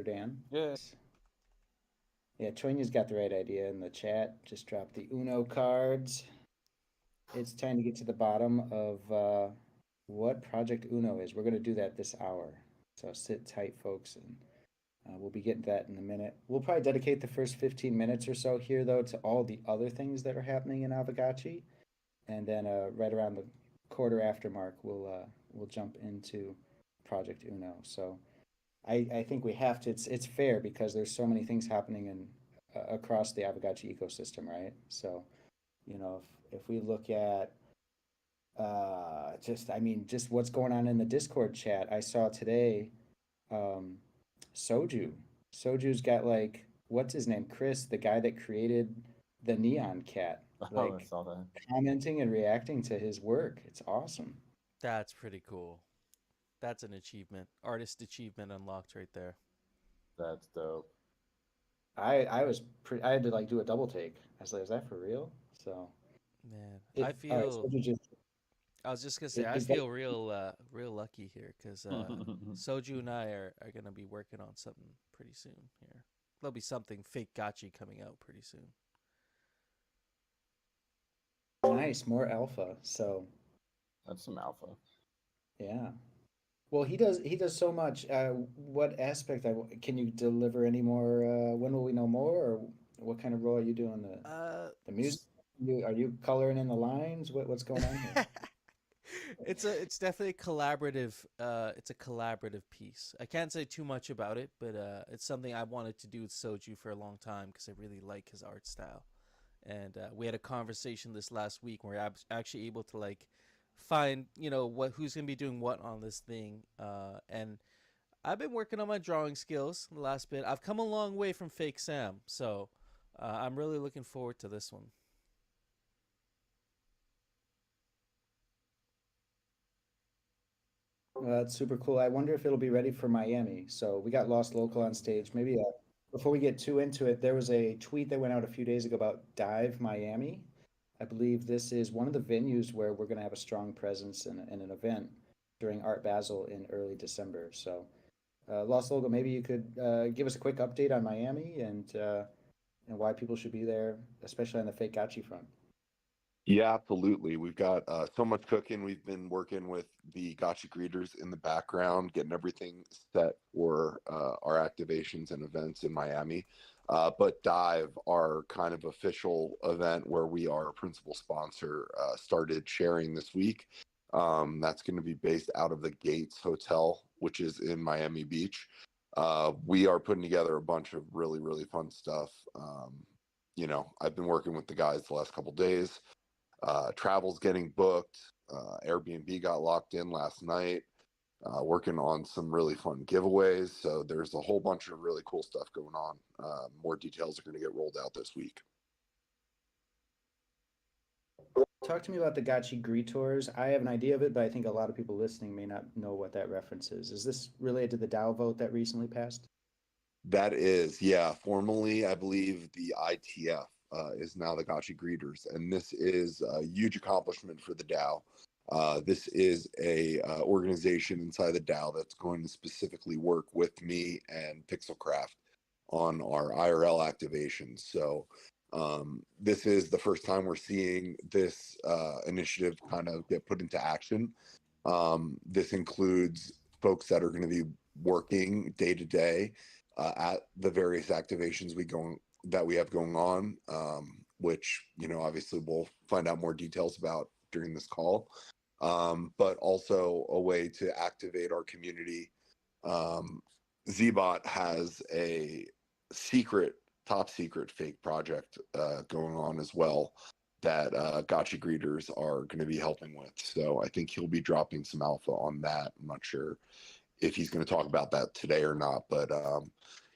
Dan. Yes. Yeah, Choinya's got the right idea in the chat. Just drop the Uno cards. It's time to get to the bottom of what Project Uno is. We're going to do that this hour. So sit tight, folks, and we'll be getting to that in a minute. We'll probably dedicate the first 15 minutes or so here, though, to all the other things that are happening in Aavegotchi. And then right around the quarter after mark, we'll jump into Project Uno. So I think we have to. It's fair because there's so many things happening in across the Aavegotchi ecosystem, right? So if we look at just what's going on in the Discord chat, I saw today, um, Soju. Soju's got like what's his name, Chris, the guy that created the Neon Cat, Oh, I like saw that. commenting and reacting to his work. It's awesome. That's pretty cool. That's an achievement. Artist achievement unlocked right there. That's dope. I had to like do a double take. I was like, is that for real? So Man, I it all right. So feel. you just I was just gonna say I is that feel real lucky here because Soju and I are gonna be working on something pretty soon here. There'll be something fake gotchi coming out pretty soon. nice? More alpha. So That's some alpha. yeah. Well, he does so much. What aspect can you deliver any more? When will we know more, or what kind of role are you doing? Uh, The music? Are you coloring in the lines? What's going on here? it's definitely a collaborative it's a collaborative piece. I can't say too much about it, but it's something I wanted to do with Soju for a long time because I really like his art style. And we had a conversation this last week where I was actually able to like find what who's gonna be doing what on this thing. And I've been working on my drawing skills the last bit. I've come a long way from Fake Sam, so I'm really looking forward to this one. That's super cool. I wonder if it'll be ready for Miami. So we got Lost Local on Oh stage. man. Maybe before we get too into it, there was a tweet that went out a few days ago about Dive Miami. I believe this is one of the venues where we're going to have a strong presence and an event during Art Basel in early December. So, Lost Logo, maybe you could give us a quick update on Miami and why people should be there, especially on the fake Gachi front. Yeah, absolutely. We've got so much cooking. We've been working with the gotcha greeters in the background, getting everything set for our activations and events in Miami. But Dive, our kind of official event where we are a principal sponsor, started sharing this week. That's going to be based out of the Gates Hotel, which is in Miami Beach. We are putting together a bunch of really, really fun stuff. I've been working with the guys the last couple days. Travel's getting booked. Airbnb got locked in last night. Working on some really fun giveaways. So there's a whole bunch of really cool stuff going on. More details are going to get rolled out this week. Talk to me about the Gachi Greetors. I have an idea of it, but I think a lot of people listening may not know what that reference is. Is this related to the DAO vote that recently passed? That is, yeah, formally, I believe the ITF is now the Gotchi Greeters, and this is a huge accomplishment for the DAO. This is a organization inside the DAO that's going to specifically work with me and Pixelcraft on our IRL activations. So this is the first time we're seeing this initiative kind of get put into action. This includes folks that are going to be working day to day at the various activations that we have going on, which obviously we'll find out more details about during this call. But also a way to activate our community. Zbot has a secret, top secret fake project going on as well that Gotcha Greeters are going to be helping with. So I think he'll be dropping some alpha on that. I'm not sure if he's going to talk about that today or not, but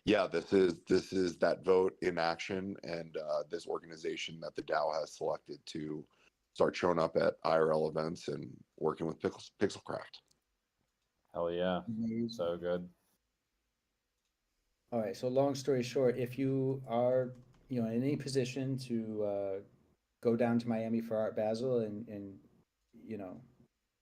yeah, this is that vote in action, and this organization that the DAO has selected to start showing up at IRL events and working with Pixelcraft. Hell yeah. Amazing. So good. All right. So long story short, if you are, in any position to go down to Miami for Art Basel and you know,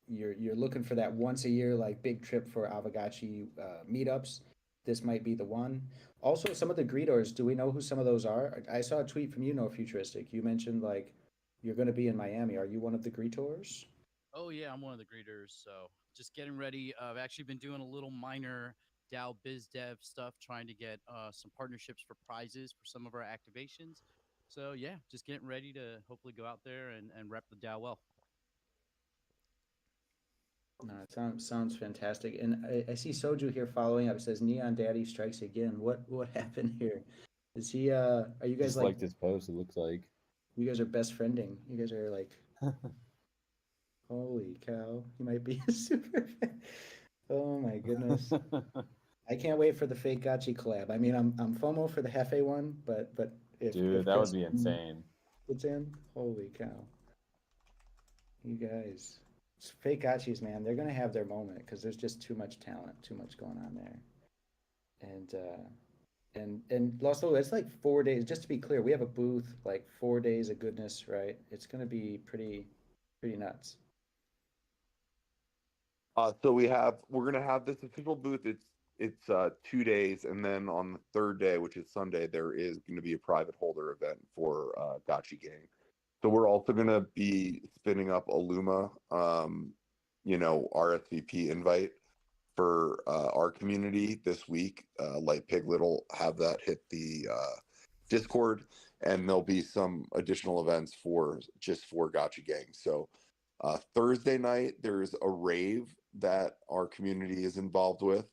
you're looking for that once a year like big trip for Aavegotchi meetups, this might be the one. Also, some of the greeters, do we know who some of those are? I saw a tweet from you, No Futuristic. You mentioned like you're going to be in Miami. Are you one of the greeters? Oh yeah, I'm one of the greeters. So just getting ready. I've actually been doing a little minor DAO biz dev stuff, trying to get some partnerships for prizes for some of our activations. So yeah, just getting ready to hopefully go out there and rep the DAO well. No, it sounds fantastic. And I see Soju here following up. It says Neon Daddy strikes again. What happened here? Is he are you guys Just like liked his post. It looks like. you guys are best friending? You guys are like holy cow. You might be a super fan. Oh my goodness. I can't wait for the fake Gotchi collab. I mean, I'm FOMO for the Hefe one, but if Dude, that would Chris be insane. gets in, holy cow. You guys. It's fake Gotchis, man, they're gonna have their moment because there's just too much talent, too much going on there. And Los Lobos, it's like 4 days. Just to be clear, we have a booth like 4 days of goodness, right? It's gonna be pretty nuts. So we're gonna have this official booth. It's 2 days, and then on the third day, which is Sunday, there is going to be a private holder event for Gotchi Gang. So we're also going to be spinning up a Luma, RSVP invite for our community this week. Light Piglet will have that hit the Discord, and there'll be some additional events for Gotchi Gang. So Thursday night, there's a rave that our community is involved with.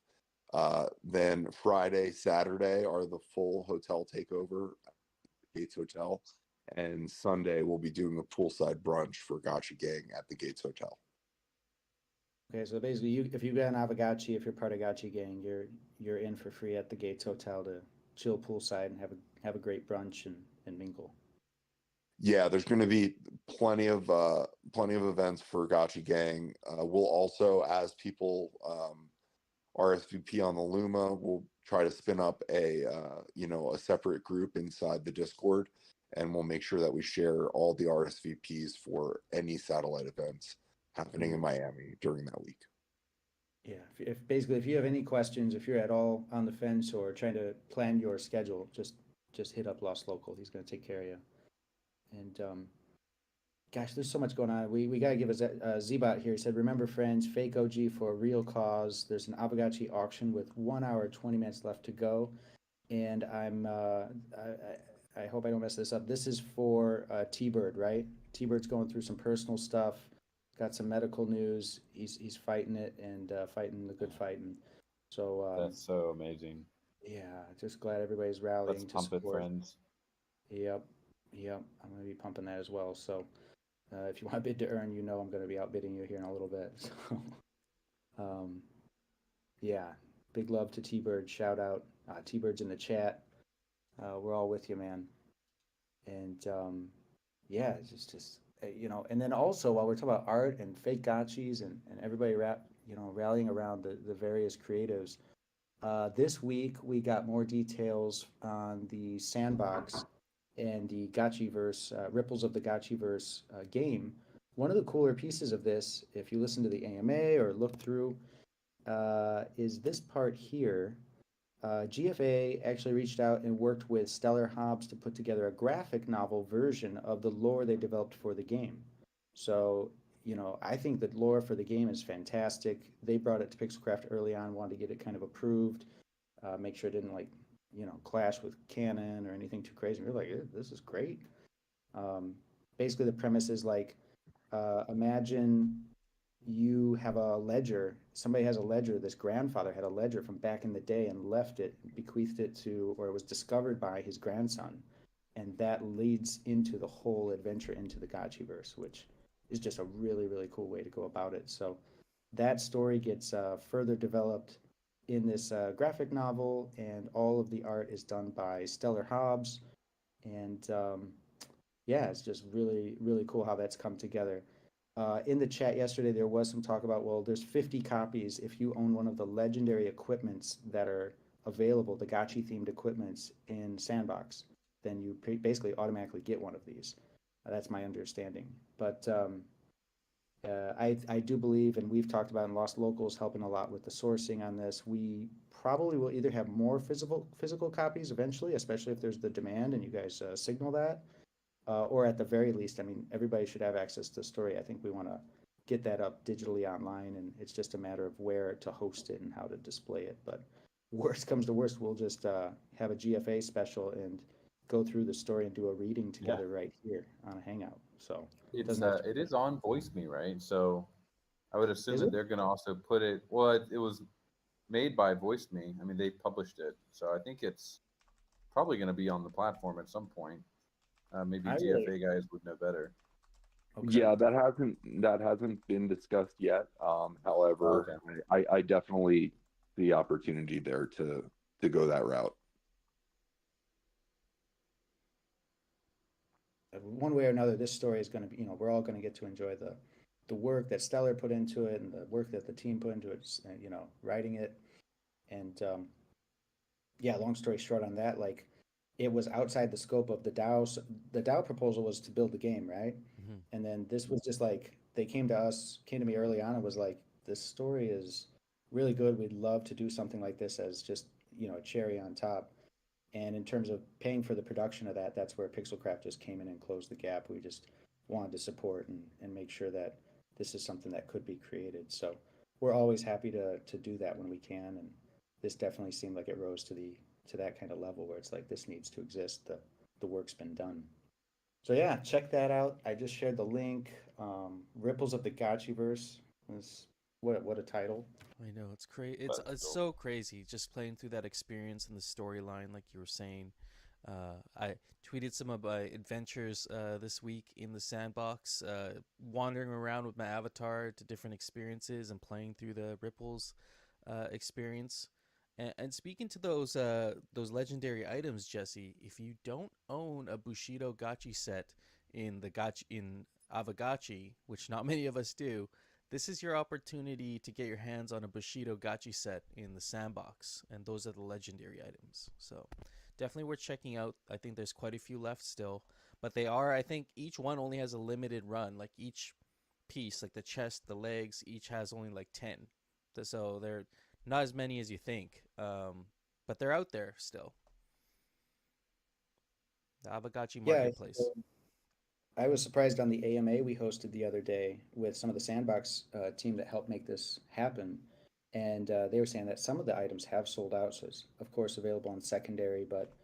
Then Friday, Saturday are the full hotel takeover at Gates Hotel. And Sunday, we'll be doing a poolside brunch for Gotchi Gang at the Gates Hotel. Okay, so basically, if you got an Aavegotchi, if you're part of Gotchi Gang, you're in for free at the Gates Hotel to chill poolside and have a great brunch and mingle. Yeah, there's going to be plenty of events for Gotchi Gang. We'll also, as people RSVP on the Luma, we'll try to spin up a separate group inside the Discord, and we'll make sure that we share all the RSVPs for any satellite events happening in Miami during that week. Yeah, if you have any questions, if you're at all on the fence or trying to plan your schedule, just hit up Lost Local. He's going to take care of you. And gosh, there's so much going on. We got to give a Z-Bot here. He said, remember friends, fake OG for a real cause. There's an Aavegotchi auction with 1 hour, 20 minutes left to go. And I hope I don't mess this up. This is for T-Bird, right? T-Bird's going through some personal stuff, got some medical news. He's fighting it and fighting the good fight. And so That's so amazing. yeah, just glad everybody's rallying Let's to pump it, support. friends. Yep, I'm going to be pumping that as well. So if you want to bid to earn, I'm going to be outbidding you here in a little bit. So, yeah, big love to T-Bird. Shout out. T-Bird's in the chat. We're all with you, man. And yeah, it's just and then also while we're talking about art and fake gotchis and everybody rallying around the various creatives, this week we got more details on the sandbox and the Gotchiverse, Ripples of the Gotchiverse game. One of the cooler pieces of this, if you listen to the AMA or look through, is this part here. GFA actually reached out and worked with Stellar Hobbs to put together a graphic novel version of the lore they developed for the game. So, I think that lore for the game is fantastic. They brought it to Pixelcraft early on, wanted to get it kind of approved, make sure it didn't clash with canon or anything too crazy. We're like, this is great. Basically, the premise is like, imagine you have a ledger. Somebody has a ledger. This grandfather had a ledger from back in the day and left it, bequeathed it to, or it was discovered by his grandson. And that leads into the whole adventure into the Gotchiverse, which is just a really, really cool way to go about it. So that story gets further developed in this graphic novel, and all of the art is done by Stellar Hobbs. And yeah, it's just really, really cool how that's come together. In the chat yesterday, there was some talk about, well, there's 50 copies if you own one of the legendary equipments that are available, the Gotchi-themed equipments in Sandbox, then you basically automatically get one of these. That's my understanding. But I do believe, and we've talked about in Lost Locals helping a lot with the sourcing on this, we probably will either have more physical copies eventually, especially if there's the demand and you guys signal that, or at the very least, I mean, everybody should have access to the story. I think we want to get that up digitally online, and it's just a matter of where to host it and how to display it. But worst comes to worst, we'll just have a GFA special and go through the story and do a reading together right here on a Hangout. So It's doesn't have to it is on Voice Me, right? So I would assume is that it? they're going to also put it. Well, it was made by Voice Me. I mean, they published it, so I think it's probably going to be on the platform at some point. Maybe I really GFA guys would know better. okay. Yeah, that hasn't been discussed yet. However, Okay. I definitely see opportunity there to go that route. One way or another, this story is going to be, we're all going to get to enjoy the work that Stellar put into it and the work that the team put into it, writing it. And yeah, long story short on that, like it was outside the scope of the DAO. The DAO proposal was to build the game, right? Hmm. And then this was just like they came to me early on and was like, this story is really good. We'd love to do something like this as just, a cherry on top. And in terms of paying for the production of that, that's where Pixelcraft just came in and closed the gap. We just wanted to support and make sure that this is something that could be created. So we're always happy to do that when we can. And this definitely seemed like it rose to that kind of level where it's like this needs to exist. The work's been done. So yeah, check that out. I just shared the link. Ripples of the Gotchiverse is what a title. I know it's crazy. It's That's cool. so crazy just playing through that experience and the storyline, like you were saying. I tweeted some of my adventures this week in the sandbox, wandering around with my avatar to different experiences and playing through the Ripples experience. And speaking to those legendary items, Jesse, if you don't own a Bushido Gotchi set in the Gotchi in Aavegotchi, which not many of us do, this is your opportunity to get your hands on a Bushido Gotchi set in the sandbox, and those are the legendary items. So definitely worth checking out. I think there's quite a few left still, but they are. I think each one only has a limited run. Like each piece, like the chest, the legs, each has only like 10. So they're not as many as you think, but they're out there still. The Aavegotchi Yeah, marketplace. I was surprised on the AMA we hosted the other day with some of the Sandbox team that helped make this happen. And they were saying that some of the items have sold out. So it's, of course, available on secondary, but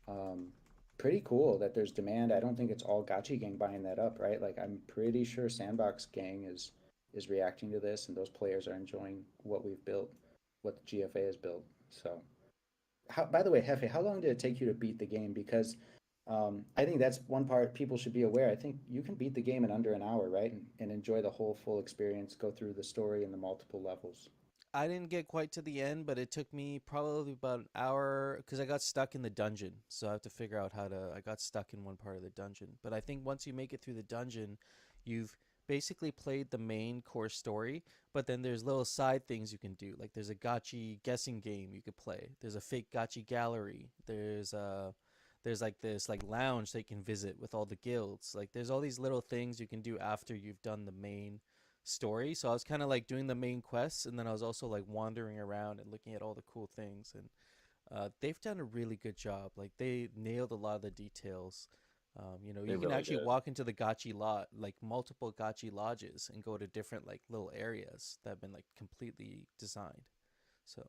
um, pretty cool that there's demand. I don't think it's all Gotchi Gang buying that up, right? Like, I'm pretty sure Sandbox Gang is reacting to this, and those players are enjoying what we've built, what the GFA has built. So by the way, Hefe, how long did it take you to beat the game? Because I think that's one part people should be aware. I think you can beat the game in under an hour, right? And enjoy the whole full experience, go through the story and the multiple levels. I didn't get quite to the end, but it took me probably about an hour because I got stuck in the dungeon. So I have to figure out how to. I got stuck in one part of the dungeon. But I think once you make it through the dungeon, you've basically played the main core story, but then there's little side things you can do. Like there's a gotchi guessing game you could play. There's a fake gotchi gallery. There's like this like lounge that you can visit with all the guilds. Like there's all these little things you can do after you've done the main story. So I was kind of like doing the main quests, and then I was also like wandering around and looking at all the cool things. And they've done a really good job. Like they nailed a lot of the details. They You can really actually did. walk into the gotchi lot, like multiple gotchi lodges, and go to different like little areas that have been like completely designed. So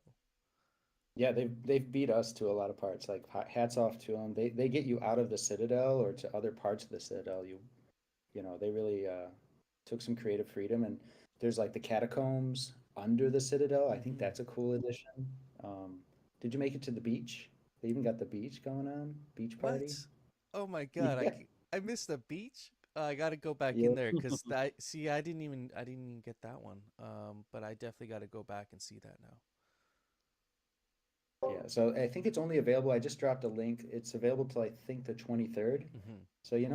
Yeah, they've beat us to a lot of parts. Like hats off to them. They get you out of the Citadel or to other parts of the Citadel. They really took some creative freedom. And there's like the catacombs under the Citadel. I think hmm that's a cool addition. Um, did you make it to the beach? They even got the beach going on, beach party. what? Oh my god, Yeah, I missed the beach. I got to go back yeah, in there because I see I didn't even get that one. But I definitely got to go back and see that now. yeah. So I think it's only available. I just dropped a link. It's available till I think the 23rd. Hmm. So you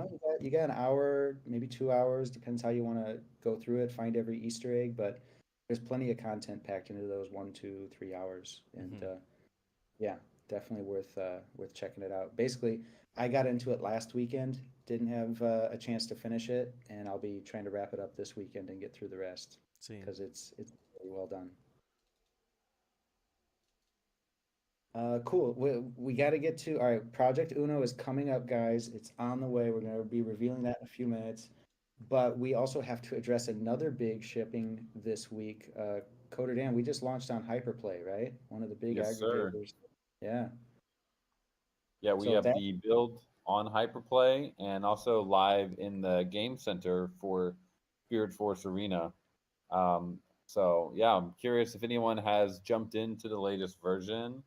got an hour, maybe 2 hours, depends how you want to go through it, find every Easter egg, but there's plenty of content packed into those 1, 2, 3 hours. And Hmm. yeah, definitely worth checking it out. Basically, I got into it last weekend, didn't have a chance to finish it, and I'll be trying to wrap it up this weekend and get through the rest Same. because it's really well done. Cool. We got to get to, all right, Project Uno is coming up, guys. It's on the way. We're going to be revealing that in a few minutes. But we also have to address another big shipping this week. Coder Dan, we just launched on Hyperplay, right? One of the big Yes, sir. aggregators. Yeah. Yeah, we So have that, the build on Hyperplay and also live in the game center for Spirit Force Arena. So yeah, I'm curious if anyone has jumped into the latest version.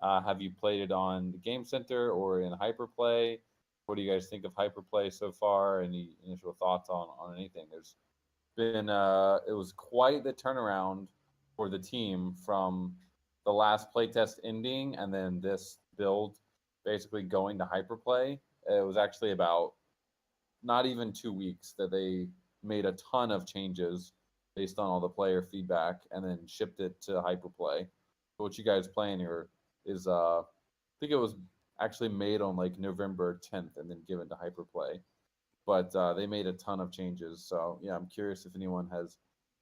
Have you played it on the game center or in Hyperplay? What do you guys think of Hyperplay so far? Any initial thoughts on anything? There's been it was quite the turnaround for the team from the last playtest ending and then this build basically going to hyperplay. It was actually about not even 2 weeks that they made a ton of changes based on all the player feedback and then shipped it to hyperplay. So what you guys playing here is I think it was actually made on like November 10th and then given to hyperplay, but they made a ton of changes. So yeah, I'm curious if anyone has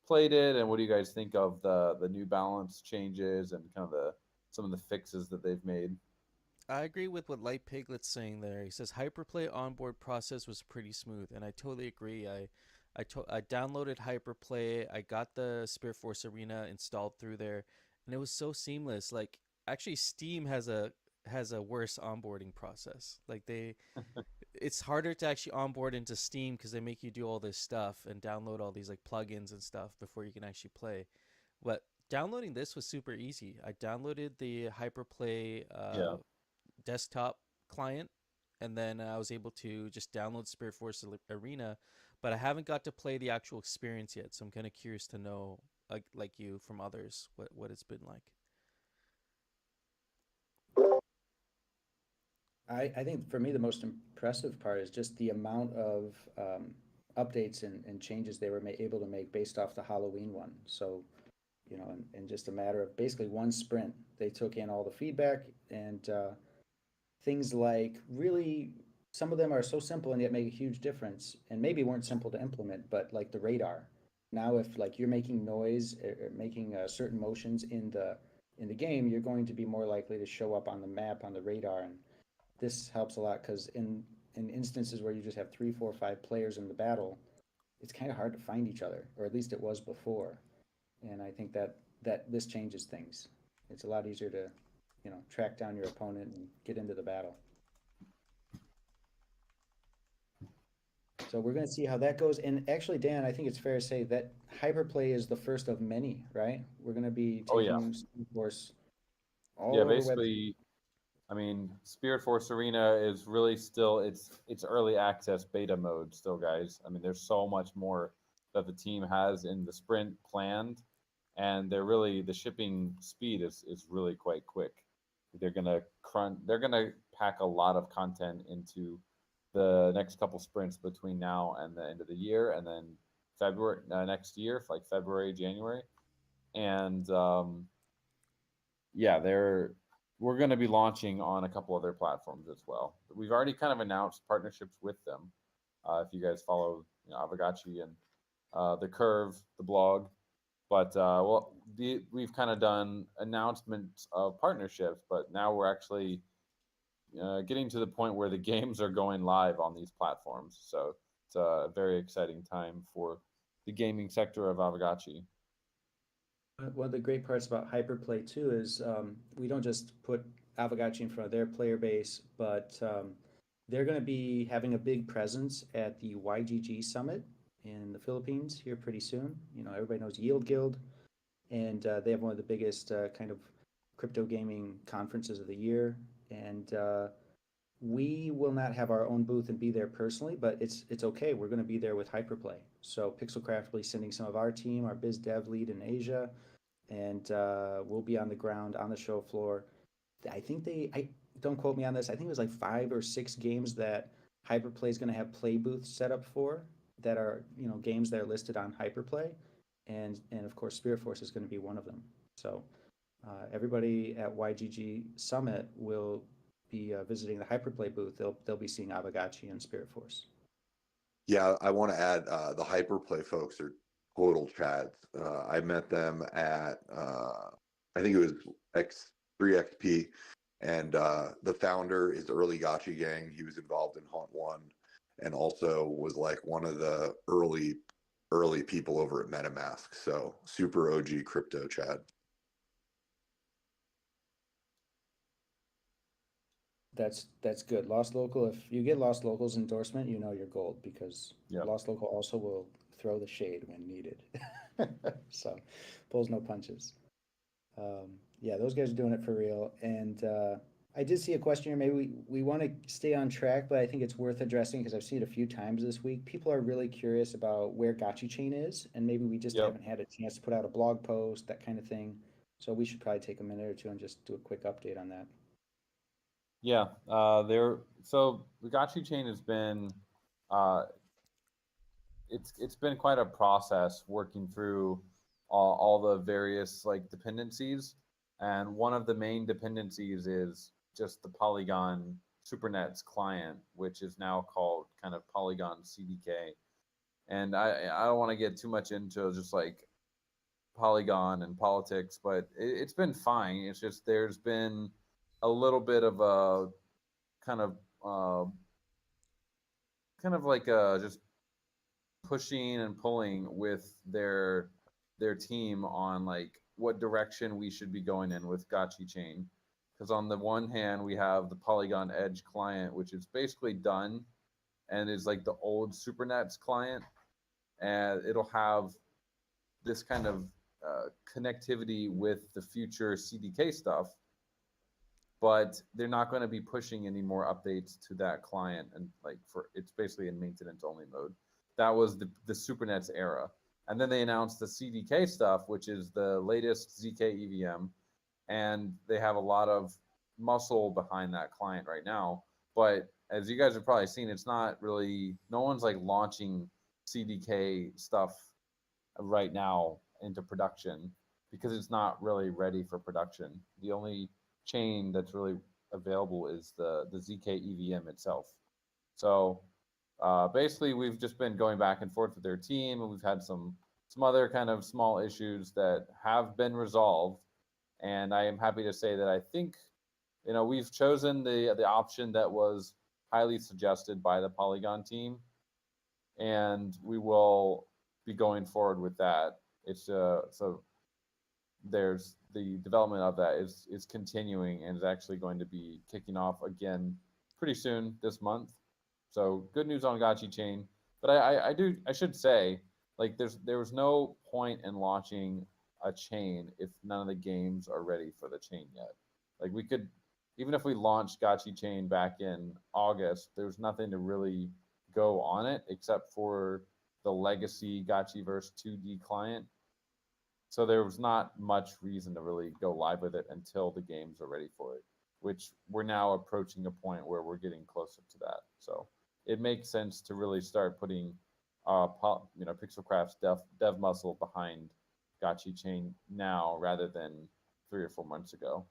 played it and what do you guys think of the new balance changes and kind of the some of the fixes that they've made. I agree with what Light Piglet's saying there. He says Hyperplay onboard process was pretty smooth, and I totally agree. I downloaded Hyperplay. I got the Spirit Force Arena installed through there, and it was so seamless. Like actually, Steam has a worse onboarding process. Like it's harder to actually onboard into Steam because they make you do all this stuff and download all these like plugins and stuff before you can actually play. But downloading this was super easy. I downloaded the Hyperplay Yeah. desktop client, and then I was able to just download Spirit Force Arena, but I haven't got to play the actual experience yet. So I'm kind of curious to know, like you from others, what it's been like. I think for me, the most impressive part is just the amount of updates and changes they were able to make based off the Halloween one. So, in just a matter of basically one sprint, they took in all the feedback and things like really some of them are so simple and yet make a huge difference and maybe weren't simple to implement, but like the radar. Now, if like you're making noise or making certain motions in the game, you're going to be more likely to show up on the map on the radar, and this helps a lot because in instances where you just have three, four, five players in the battle, it's kind of hard to find each other, or at least it was before. And I think that this changes things. It's a lot easier to, track down your opponent and get into the battle. So we're going to see how that goes. And actually, Dan, I think it's fair to say that hyperplay is the first of many, right? We're going to be Oh yeah. taking Speed Force all Yeah, over Web. basically I mean, Spirit Force Arena is really still it's early access beta mode still, guys. I mean, there's so much more that the team has in the sprint planned, and they're really the shipping speed is really quite quick. They're gonna pack a lot of content into the next couple sprints between now and the end of the year, and then February next year, like February, January, and yeah, we're going to be launching on a couple other platforms as well. We've already kind of announced partnerships with them. If you guys follow Aavegotchi and the Curve, the blog, but we've kind of done announcements of partnerships, but now we're actually getting to the point where the games are going live on these platforms. So it's a very exciting time for the gaming sector of Aavegotchi. One of the great parts about Hyperplay too is we don't just put Aavegotchi in front of their player base, but they're going to be having a big presence at the YGG Summit in the Philippines here pretty soon. Everybody knows Yield Guild, and they have one of the biggest kind of crypto gaming conferences of the year. And we will not have our own booth and be there personally, but it's okay. We're going to be there with Hyperplay. So Pixelcraft will be sending some of our team, our biz dev lead in Asia, and we'll be on the ground on the show floor. I don't quote me on this. I think it was like 5 or 6 games that Hyperplay is going to have play booths set up for that are games that are listed on Hyperplay, and of course Spirit Force is going to be one of them. So everybody at YGG Summit will be visiting the Hyperplay booth. They'll be seeing Aavegotchi and Spirit Force. Yeah, I want to add the Hyperplay folks are total chads. I met them at I think it was 3XP. And the founder is Early Gotchi Gang. He was involved in Haunt One, and also was like one of the early people over at MetaMask. So super OG crypto Chad. That's good. Lost Local, if you get Lost Local's endorsement, you know you're gold, because Yeah. Lost Local also will throw the shade when needed. So pulls no punches. Yeah, those guys are doing it for real. And I did see a question here. Maybe we want to stay on track, but I think it's worth addressing because I've seen it a few times this week. People are really curious about where Gotchi Chain is, and maybe we just Yep. haven't had a chance to put out a blog post, that kind of thing. So we should probably take a minute or two and just do a quick update on that. Yeah, so the Gotchi chain has been, uh, it's been quite a process working through all the various like dependencies, and one of the main dependencies is just the Polygon Supernets client, which is now called kind of Polygon CDK. And I don't want to get too much into just like Polygon and politics, but it's been fine. It's just there's been a little bit of a kind of uh, like just pushing and pulling with their team on like what direction we should be going in with Gotchi Chain. Because on the one hand, we have the Polygon Edge client, which is basically done and is like the old Supernets client, and it'll have this kind of connectivity with the future CDK stuff, but they're not going to be pushing any more updates to that client, and like for it's basically in maintenance only mode. That was the Supernets era, and then they announced the CDK stuff, which is the latest ZK EVM, and they have a lot of muscle behind that client right now. But as you guys have probably seen, it's not really, no one's like launching CDK stuff right now into production because it's not really ready for production. The only chain that's really available is the ZK EVM itself. So basically, we've just been going back and forth with their team, and we've had some other kind of small issues that have been resolved. And I am happy to say that I think, you know, we've chosen the option that was highly suggested by the Polygon team, and we will be going forward with that. It's so there's the development of that is continuing and is actually going to be kicking off again pretty soon this month. So good news on Gotchi Chain. But I should say, like there was no point in launching a chain if none of the games are ready for the chain yet. Like we could, even if we launched Gotchi Chain back in August, there's nothing to really go on it except for the legacy Gotchiverse 2D client. So there was not much reason to really go live with it until the games are ready for it, which we're now approaching a point where we're getting closer to that. So it makes sense to really start putting, Pixelcraft's dev muscle behind Gotchi Chain now rather than 3 or 4 months ago.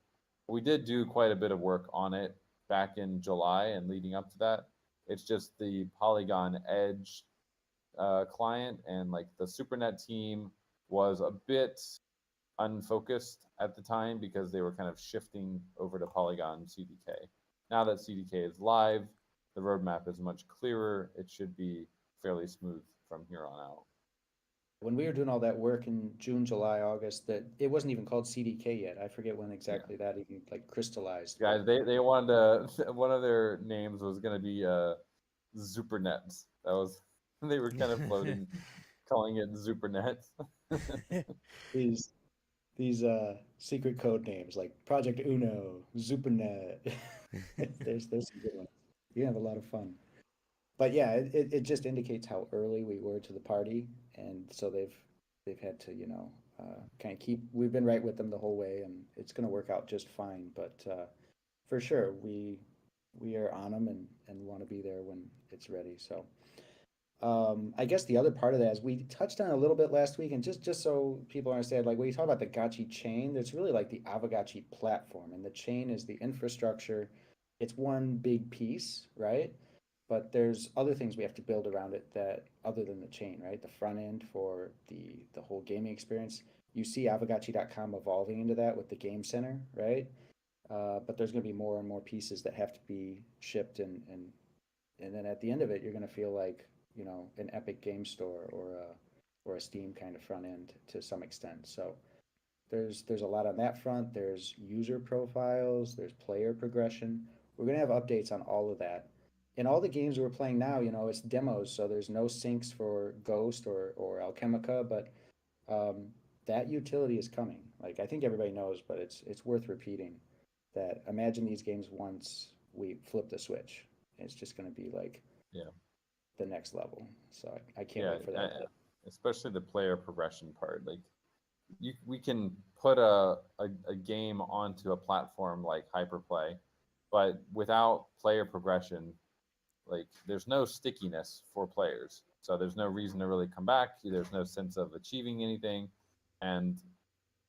We did do quite a bit of work on it back in July and leading up to that. It's just the Polygon Edge client and like the SuperNet team was a bit unfocused at the time because they were kind of shifting over to Polygon CDK. Now that CDK is live, the roadmap is much clearer. It should be fairly smooth from here on out. When we were doing all that work in June, July, August, that it wasn't even called CDK yet. I forget when exactly that even like crystallized. Guys, they wanted to, one of their names was going to be Supernets. That was, they were kind of floating, calling it Supernets. These secret code names like Project Uno, Zupernet. There's some good ones. You have a lot of fun. But yeah, it just indicates how early we were to the party, and so they've had to, kind of keep. We've been right with them the whole way, and it's going to work out just fine. But for sure, we are on them and want to be there when it's ready. So I guess the other part of that is we touched on a little bit last week, and just so people understand, like when you talk about the Gotchi chain, there's really like the Aavegotchi platform, and the chain is the infrastructure. It's one big piece, right? But there's other things we have to build around it that other than the chain, right? The front end for the whole gaming experience. You see Aavegotchi.com evolving into that with the game center, right? but there's going to be more and more pieces that have to be shipped, and then at the end of it, you're going to feel like, you know, an Epic Game Store or a Steam kind of front end to some extent. So there's a lot on that front. There's user profiles, there's player progression. We're going to have updates on all of that. In all the games we're playing now, you know, it's demos, so there's no syncs for Ghost or Alchemica, but um, that utility is coming. Like I think everybody knows, but it's worth repeating that imagine these games once we flip the switch. It's just going to be like Yeah. the next level. So I can't Yeah. wait for that. Especially the player progression part. Like we can put a game onto a platform like Hyperplay, but without player progression, like there's no stickiness for players. So there's no reason to really come back. There's no sense of achieving anything. And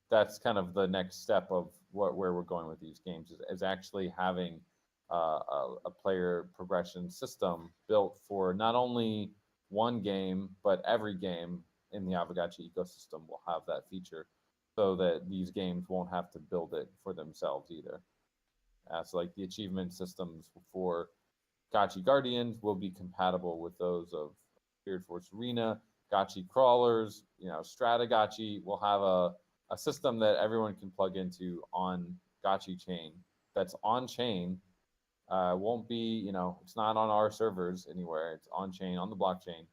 that's kind of the next step of where we're going with these games is actually having a player progression system built for not only one game, but every game in the Aavegotchi ecosystem will have that feature so that these games won't have to build it for themselves either. So like the achievement systems for Gotchi Guardians will be compatible with those of Spirit Force Arena. Gotchi Crawlers, you know, Strata Gotchi will have a system that everyone can plug into on Gotchi chain that's on chain. Won't be, you know, it's not on our servers anywhere. It's on chain, on the blockchain.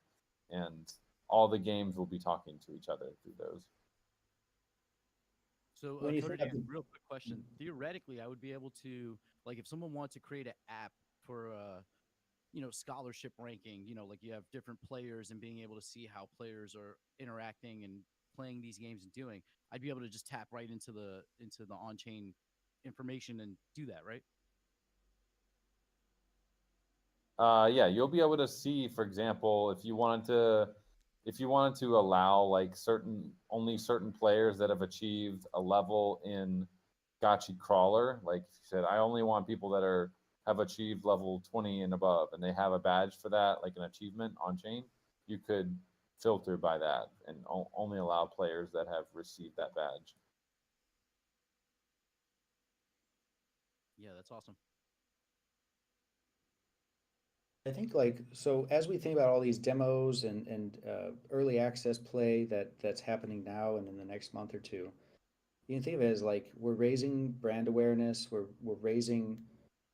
And all the games will be talking to each other through those. So, When you Coder, think of real quick question. Theoretically, I would be able to, like, if someone wants to create an app for, you know, scholarship ranking, you know, like you have different players and being able to see how players are interacting and playing these games and doing, I'd be able to just tap right into the on-chain information and do that, right? Yeah, you'll be able to see, for example, if you wanted to allow like only certain players that have achieved a level in Gotchi Crawler, like you said, I only want people that have achieved level 20 and above, and they have a badge for that, like an achievement on chain. You could filter by that and only allow players that have received that badge. Yeah, that's awesome. I think like so as we think about all these demos and early access play that's happening now and in the next month or two, you can think of it as like we're raising brand awareness, we're raising,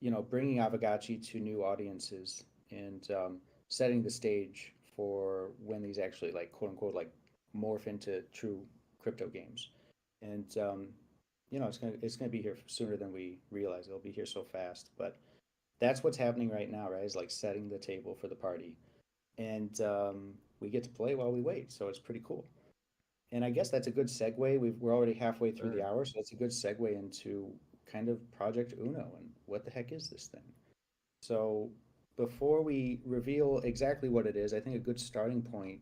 you know, bringing Aavegotchi to new audiences and setting the stage for when these actually like quote unquote like morph into true crypto games, and you know it's gonna be here sooner than we realize. It'll be here so fast, but that's what's happening right now, right? Is like setting the table for the party, and we get to play while we wait, so it's pretty cool. And I guess that's a good segue. We're already halfway through the hour, so it's a good segue into kind of Project Uno and what the heck is this thing? So before we reveal exactly what it is, I think a good starting point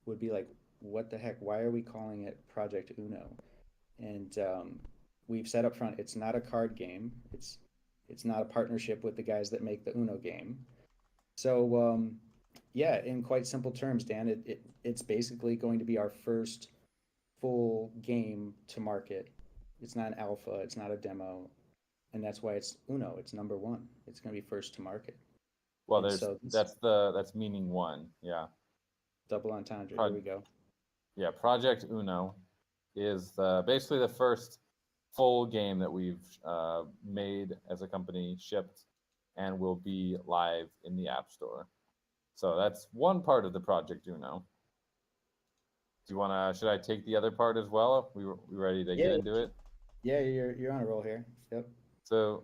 would be like, what the heck? Why are we calling it Project Uno? And we've said up front, it's not a card game. It's not a partnership with the guys that make the Uno game. So yeah, in quite simple terms, Dan, it's basically going to be our first full game to market. It's not an alpha, it's not a demo, and that's why it's Uno. It's number one. It's going to be first to market. Well, And so that's meaning one. Yeah. double entendre. Here we go. Yeah, Project Uno is basically the first full game that we've made as a company, shipped, and will be live in the App Store. So that's one part of the Project Uno. Do you want to? Should I take the other part as well? We ready to get into it? Yeah, you're on a roll here. Yep. So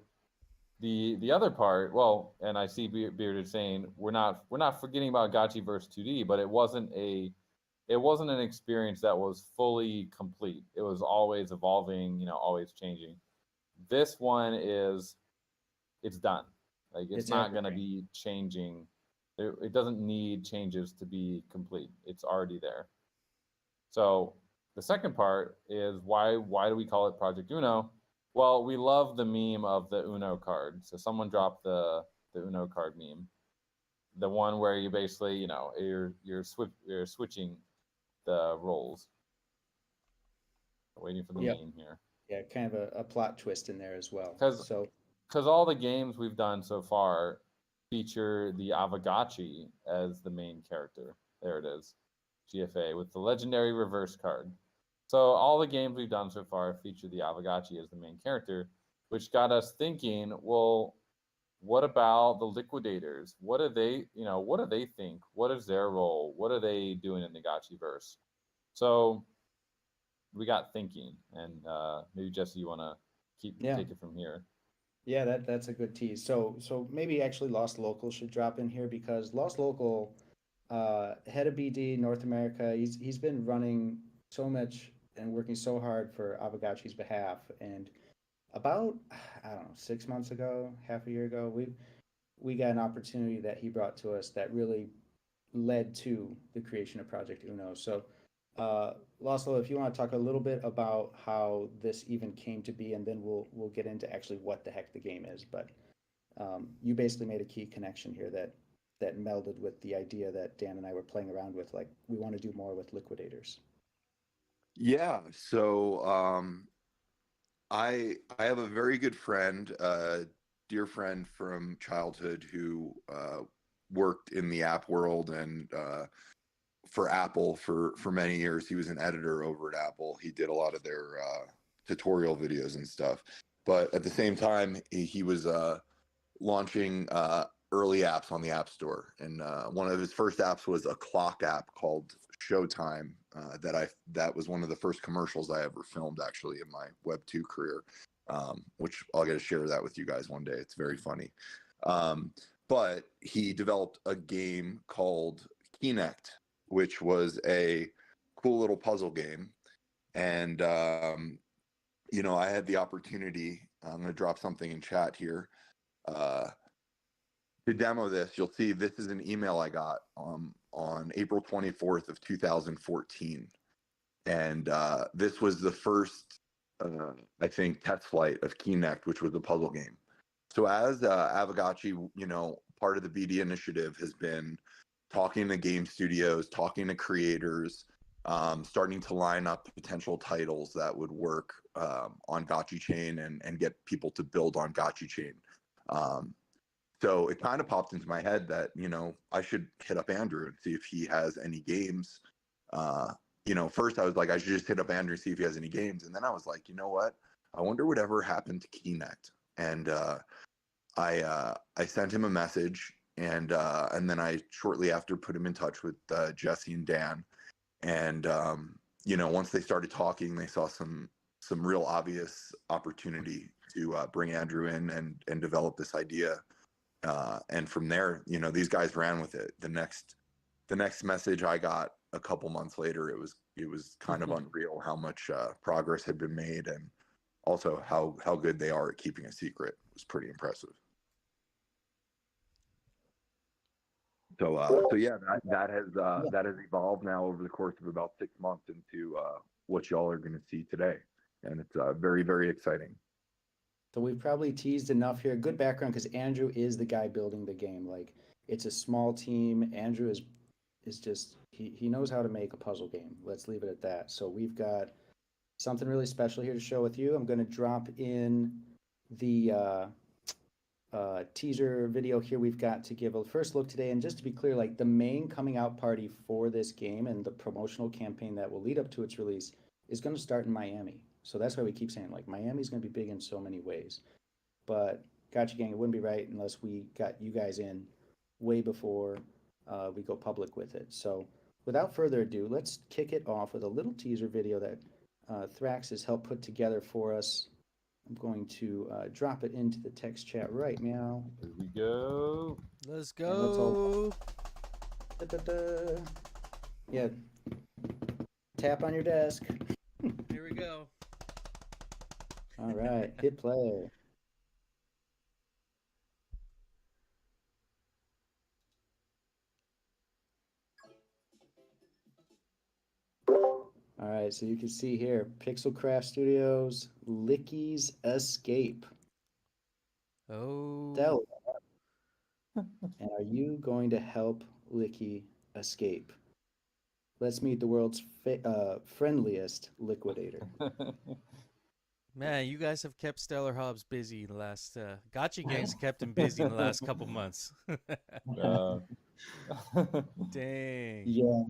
the other part, well, and I see Bearded saying we're not forgetting about Gotchiverse 2D, but it wasn't an experience that was fully complete. It was always evolving, you know, always changing. This one it's done. Like it's not going to be changing. It doesn't need changes to be complete. It's already there. So the second part is why do we call it Project Uno? Well, we love the meme of the Uno card. So someone dropped the Uno card meme, the one where you basically, you know, you're switching the roles. Waiting for the meme here. Yeah, kind of a plot twist in there as well. Because So all the games we've done so far feature the Aavegotchi as the main character. There it is, GFA with the legendary reverse card. So all the games we've done so far feature the Aavegotchi as the main character, which got us thinking, well, what about the liquidators? What do they, what do they think? What is their role? What are they doing in the Gotchiverse? So we got thinking, and maybe Jesse, you want to yeah, take it from here? yeah, that's a good tease. So maybe actually Lost Local should drop in here because Lost Local, head of BD North America, he's been running so much and working so hard for Aavegotchi's behalf. And about I don't know 6 months ago, half a year ago, we got an opportunity that he brought to us that really led to the creation of Project Uno. So, Laszlo, if you want to talk a little bit about how this even came to be, and then we'll get into actually what the heck the game is. But you basically made a key connection here that melded with the idea that Dan and I were playing around with. Like we want to do more with liquidators. Yeah. So I have a very good friend, dear friend from childhood who worked in the app world and for Apple for many years. He was an editor over at Apple. He did a lot of their tutorial videos and stuff. But at the same time, he was launching early apps on the App Store, and one of his first apps was a clock app called Showtime. That was one of the first commercials I ever filmed actually in my Web2 career, which I'll get to share that with you guys one day. It's very funny. But he developed a game called Kinect, which was a cool little puzzle game. And, I had the opportunity, I'm going to drop something in chat here, to demo this. You'll see this is an email I got on April 24th of 2014. And this was the first, I think, test flight of Kinect, which was a puzzle game. So as Aavegotchi, part of the BD initiative has been talking to game studios, talking to creators, starting to line up potential titles that would work on Gotchi Chain and get people to build on Gotchi Chain. So it kind of popped into my head that, I should hit up Andrew and see if he has any games. First I was like, I should just hit up Andrew and see if he has any games. And then I was like, you know what? I wonder whatever happened to Kinect. And I sent him a message, and then I shortly after put him in touch with Jesse and Dan. And once they started talking, they saw some real obvious opportunity to bring Andrew in and develop this idea. And from there, these guys ran with it. The next message I got a couple months later, it was kind of unreal how much progress had been made, and also how good they are at keeping a secret. It was pretty impressive. So yeah, that has evolved now over the course of about 6 months into what y'all are going to see today, and it's very, very exciting. So we've probably teased enough here. Good background because Andrew is the guy building the game. Like it's a small team. Andrew is just he knows how to make a puzzle game. Let's leave it at that. So we've got something really special here to show with you. I'm going to drop in the teaser video here we've got to give a first look today. And just to be clear, like the main coming out party for this game and the promotional campaign that will lead up to its release is going to start in Miami. So that's why we keep saying like Miami's going to be big in so many ways. But Gotcha Gang, it wouldn't be right unless we got you guys in way before we go public with it. So without further ado, let's kick it off with a little teaser video that Thrax has helped put together for us. I'm going to drop it into the text chat right now. Here we go. Let's And let's all go. yeah, tap on your desk. Here we go. All right, hit play. All right, so you can see here, Pixelcraft Studios, Licky's Escape. Oh. Dell. And are you going to help Licky escape? Let's meet the world's friendliest liquidator. Man, you guys have kept Stellar Hobbs busy the last. Gotcha Gang's kept him busy in the last couple months. Uh, Dang. Yeah,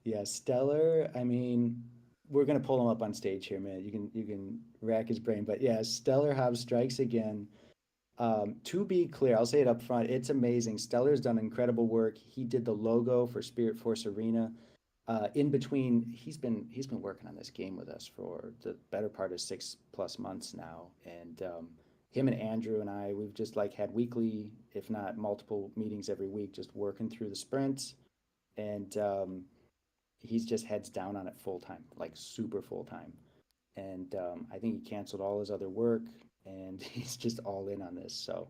yeah, Stellar. I mean, we're gonna pull him up on stage here, man. You can rack his brain, but yeah, Stellar Hobbs strikes again. To be clear, I'll say it up front. It's amazing. Stellar's done incredible work. He did the logo for Spirit Force Arena. In between, he's been working on this game with us for the better part of 6+ months now, and him and Andrew and I, we've just like had weekly, if not multiple meetings every week, just working through the sprints, and he's just heads down on it full time, like super full time, and I think he canceled all his other work, and he's just all in on this. So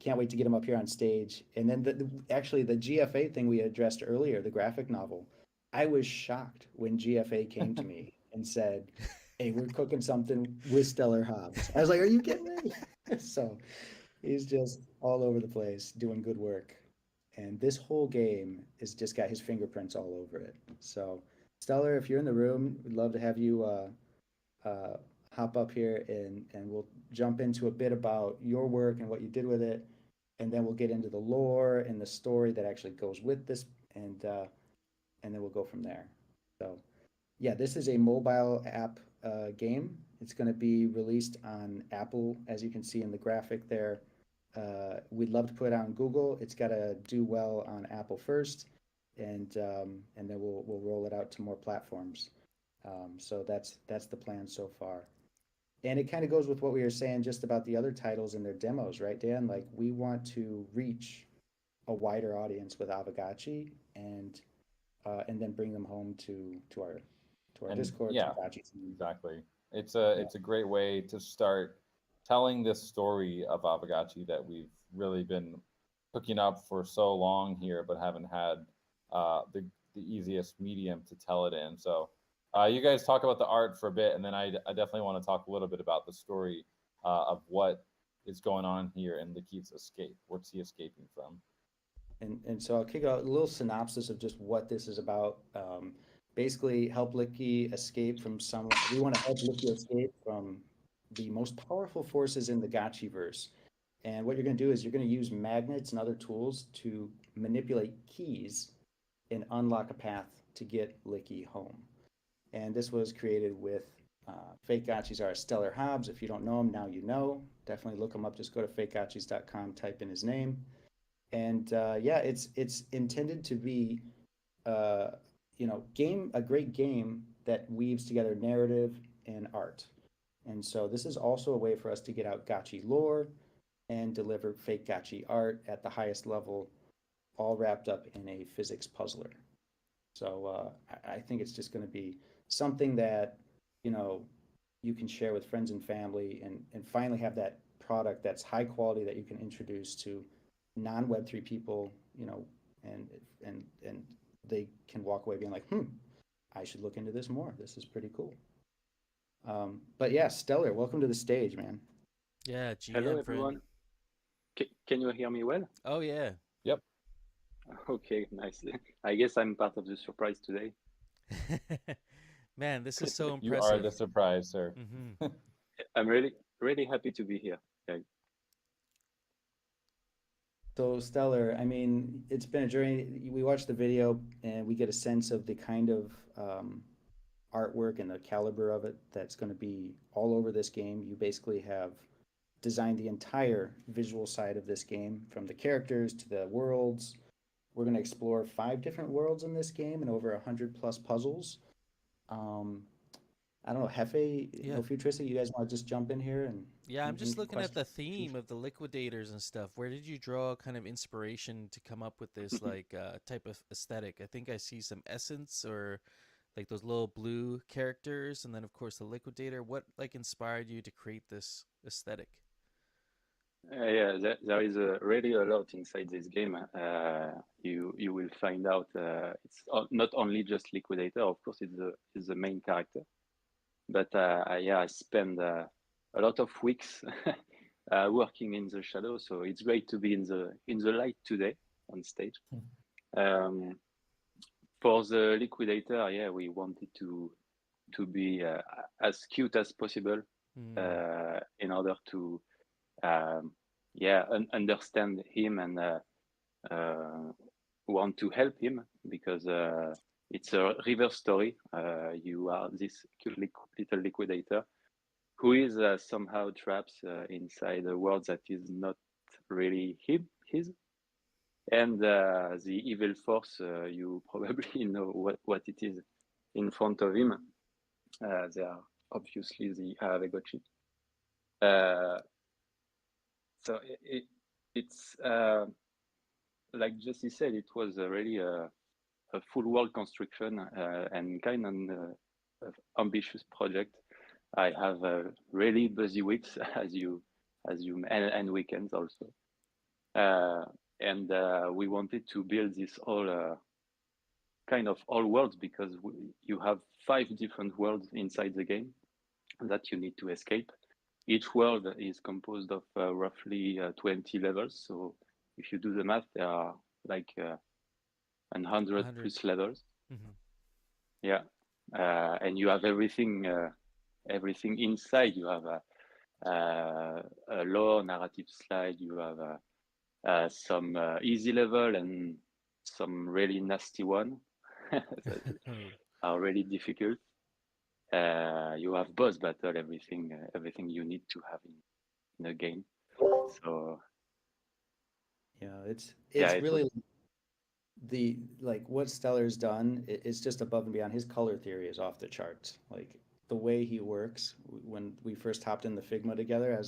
can't wait to get him up here on stage. And then actually the GFA thing we addressed earlier, the graphic novel, I was shocked when GFA came to me and said, "Hey, we're cooking something with Stellar Hobbs." I was like, "Are you kidding me?" So he's just all over the place doing good work. And this whole game has just got his fingerprints all over it. So Stellar, if you're in the room, we'd love to have you uh, hop up here and we'll jump into a bit about your work and what you did with it, and then we'll get into the lore and the story that actually goes with this, and then we'll go from there. So, yeah, this is a mobile app game. It's going to be released on Apple, as you can see in the graphic there. We'd love to put it on Google. It's got to do well on Apple first, and then we'll roll it out to more platforms. So that's the plan so far. And it kind of goes with what we were saying just about the other titles and their demos, right, Dan? Like we want to reach a wider audience with Aavegotchi and then bring them home to our and Discord, to yeah, Gotchi. exactly. It's a great way to start telling this story of Aavegotchi that we've really been hooking up for so long here, but haven't had the easiest medium to tell it in. So you guys talk about the art for a bit, and then I definitely want to talk a little bit about the story of what is going on here in Likit's escape. What's he escaping from? And so I'll kick out a little synopsis of just what this is about. Basically, help Licky escape from some. We want to help Licky escape from the most powerful forces in the Gotchiverse. And what you're going to do is you're going to use magnets and other tools to manipulate keys and unlock a path to get Licky home. And this was created with Fake Gotchis are Stellar Hobbs. If you don't know him, now you know. Definitely look him up. Just go to fakegotchis.com, type in his name. And yeah, it's intended to be a great game that weaves together narrative and art. And so this is also a way for us to get out Gotchi lore and deliver fake Gotchi art at the highest level, all wrapped up in a physics puzzler. So I think it's just going to be something that you know you can share with friends and family, and finally have that product that's high quality that you can introduce to non Web3 people, and and they can walk away being like, I should look into this more. This is pretty cool. But yeah, Stellar, welcome to the stage, man. Yeah, Hello, GM friend. everyone. Can you hear me well? Oh yeah. Yep. Okay, nice. I guess I'm part of the surprise today. Man, this is so You are impressive. the surprise, sir. Mm-hmm. I'm really happy to be here. Yeah. So Stellar, I mean, it's been a journey. We watched the video and we get a sense of the kind of artwork and the caliber of it that's going to be all over this game. You basically have designed the entire visual side of this game, from the characters to the worlds. We're going to explore 5 different worlds in this game and over 100+ puzzles. Um, I don't know, Hefe, Yeah. no Futuristic, you guys want to just jump in here and Yeah, I'm just any looking at the questions? theme of the liquidators and stuff. Where did you draw kind of inspiration to come up with this like type of aesthetic? I think I see some essence or like those little blue characters, and then of course the liquidator. What like inspired you to create this aesthetic? Yeah, there is really a lot inside this game. You will find out it's not only just Liquidator. Of course, it's the main character, but yeah, I spend a lot of weeks working in the shadow. So it's great to be in the light today on stage. Um, for the Liquidator, yeah, we wanted to to be as cute as possible in order to understand him and want to help him, because it's a reverse story. You are this cute little liquidator who is somehow trapped inside a world that is not really his. And the evil force, you probably know what it is in front of him. They are obviously the Aavegotchi. So it's like Jesse said, it was really a full world construction and kind of ambitious project. I have really busy weeks as you and weekends also. And we wanted to build this all kind of all worlds, because you have 5 different worlds inside the game that you need to escape. Each world is composed of roughly 20 levels. So if you do the math, there are like 100 plus levels. Yeah, and you have everything inside. You have a lore narrative slide. You have some easy level and some really nasty one that are really difficult. You have boss battle, everything you need to have in a game. So yeah, it's really the like what Stellar's done. It's just above and beyond. His color theory is off the charts. Like the way he works. When we first hopped in the Figma together,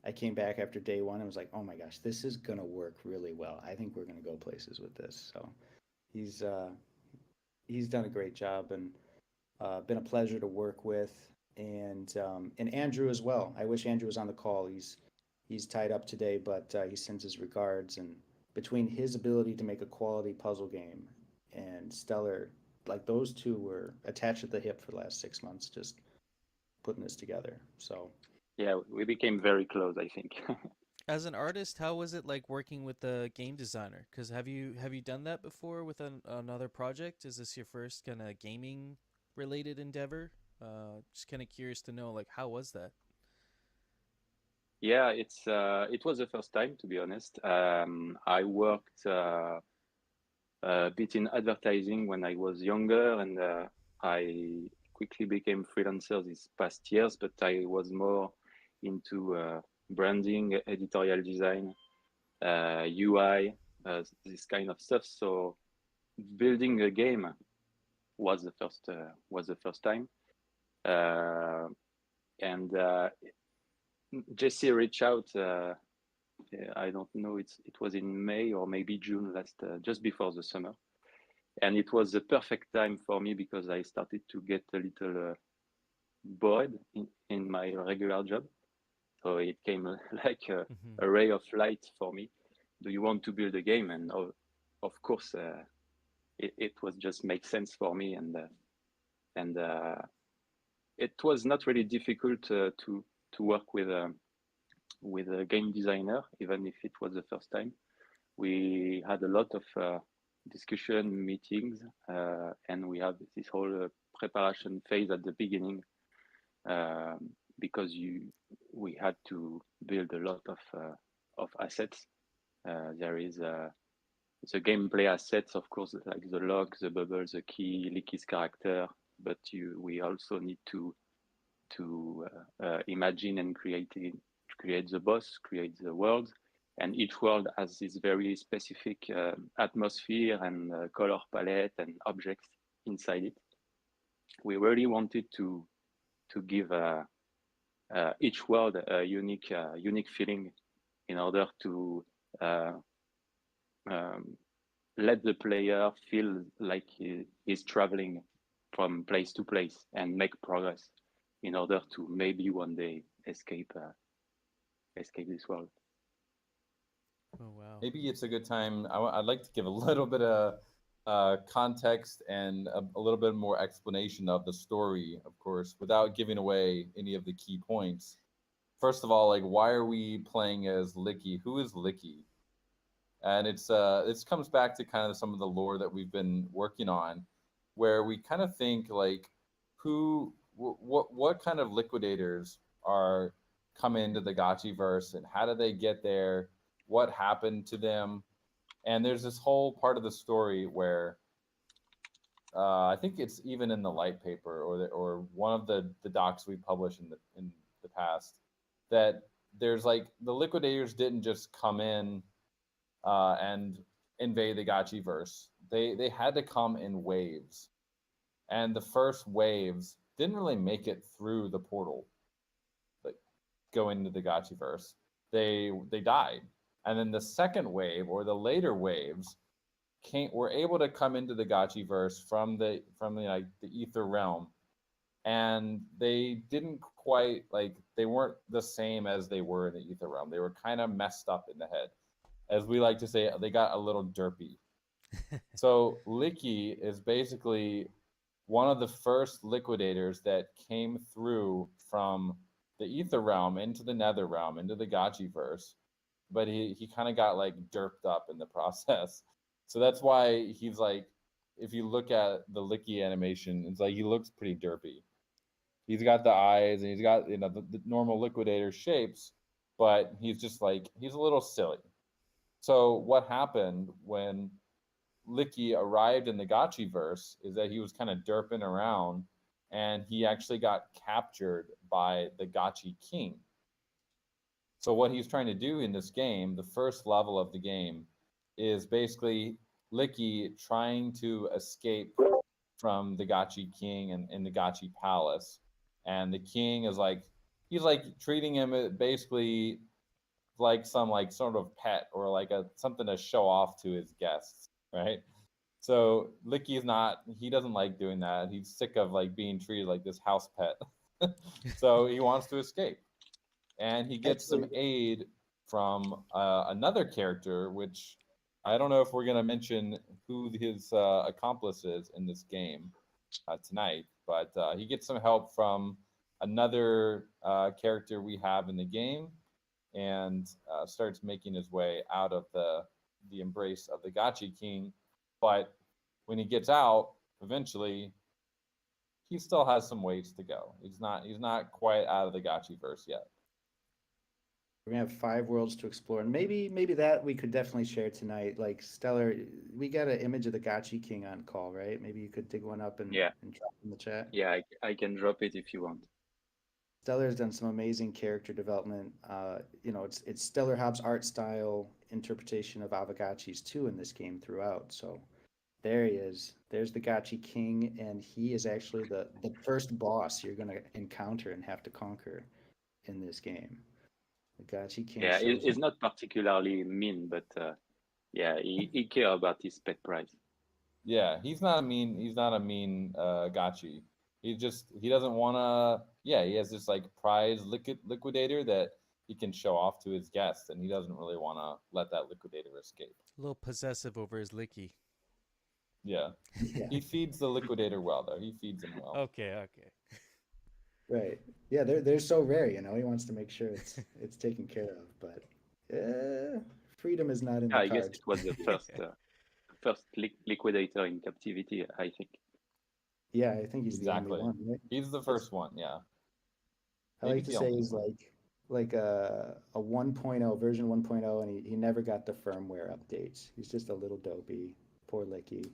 I came back after day one and was like, oh my gosh, this is gonna work really well. I think we're gonna go places with this. So he's done a great job and been a pleasure to work with, and Andrew as well. I wish Andrew was on the call. He's tied up today, but he sends his regards. And between his ability to make a quality puzzle game and Stellar, like those two were attached at the hip for the last 6 months, just putting this together. So yeah, we became very close, I think. As an artist, how was it like working with a game designer? Because have you done that before with another project? Is this your first kind of gaming related endeavor? Just kind of curious to know, like, how was that? Yeah, it was the first time, to be honest. I worked a bit in advertising when I was younger, and I quickly became freelancer these past years. But I was more into branding, editorial design, UI, this kind of stuff. So building a game was the first time, and Jesse reached out. I don't know. It was in May or maybe June last, just before the summer, and it was the perfect time for me because I started to get a little bored in my regular job. So it came like a ray of light for me. Do you want to build a game? And of course, it was just make sense for me, and it was not really difficult to work with a game designer, even if it was the first time. We had a lot of discussion meetings, and we had this whole preparation phase at the beginning, because we had to build a lot of assets. There is the gameplay assets, of course, like the log, the bubble, the key, Licky's character, but we also need to imagine and create the boss, create the world, and each world has this very specific atmosphere and color palette and objects inside it. We really wanted to give each world a unique feeling in order to let the player feel like he's traveling from place to place and make progress in order to maybe one day escape this world. Oh wow! Maybe it's a good time. I'd like to give a little bit of context and a little bit more explanation of the story, of course, without giving away any of the key points. First of all, like, why are we playing as Licky? Who is Licky? And this comes back to kind of some of the lore that we've been working on, where we kind of think like, what kind of liquidators are coming into the Gotchiverse, and how did they get there? What happened to them? And there's this whole part of the story where I think it's even in the light paper or one of the docs we published in the past, that there's like the liquidators didn't just come in and invade the Gotchiverse. They had to come in waves, and the first waves didn't really make it through the portal, like go into the Gotchiverse. They died, and then the second wave or the later waves were able to come into the Gotchiverse from the like the ether realm, and they didn't quite like they weren't the same as they were in the ether realm. They were kind of messed up in the head, as we like to say. They got a little derpy. So Licky is basically one of the first liquidators that came through from the ether realm into the nether realm into the Gotchiverse, but he kind of got like derped up in the process. So that's why he's like, if you look at the Licky animation, it's like he looks pretty derpy. He's got the eyes and he's got the normal liquidator shapes, but he's just like he's a little silly. So what happened when Licky arrived in the Gotchiverse is that he was kind of derping around, and he actually got captured by the Gotchi King. So what he's trying to do in this game, the first level of the game, is basically Licky trying to escape from the Gotchi King and in the Gotchi Palace. And the king is like, he's like treating him basically like some like sort of pet or like a something to show off to his guests, right? So Licky's not, he doesn't like doing that. He's sick of like being treated like this house pet. So he wants to escape. And he gets some aid from another character, which I don't know if we're going to mention who his accomplice is in this game tonight, but he gets some help from another character we have in the game, and starts making his way out of the embrace of the Gotchi King. But when he gets out, eventually, he still has some ways to go. He's not quite out of the Gotchiverse yet. We're gonna have 5 worlds to explore, and maybe that we could definitely share tonight. Like Stellar, we got an image of the Gotchi King on call, right? Maybe you could dig one up and drop in the chat. Yeah, I can drop it if you want. Stellar has done some amazing character development. It's Stellar Hobbs' art style interpretation of Aavegotchis too in this game throughout. So there he is. There's the Gotchi King, and he is actually the first boss you're gonna encounter and have to conquer in this game. The Gotchi King. Yeah, he's not particularly mean, but yeah, he care about his pet prize. Yeah, he's not a mean Gotchi. He doesn't want to. Yeah, he has this like prize liquidator that he can show off to his guests, and he doesn't really want to let that liquidator escape. A little possessive over his Licky. Yeah. He feeds the liquidator well, though. He feeds him well. Okay. Right. Yeah, they're so rare, He wants to make sure it's taken care of, but freedom is not in the cards. I guess it was the first liquidator in captivity, I think. Yeah, I think he's the only one, right? He's the first one, yeah. I like to say he's like a 1.0 version 1.0, and he never got the firmware updates. He's just a little dopey, poor Licky.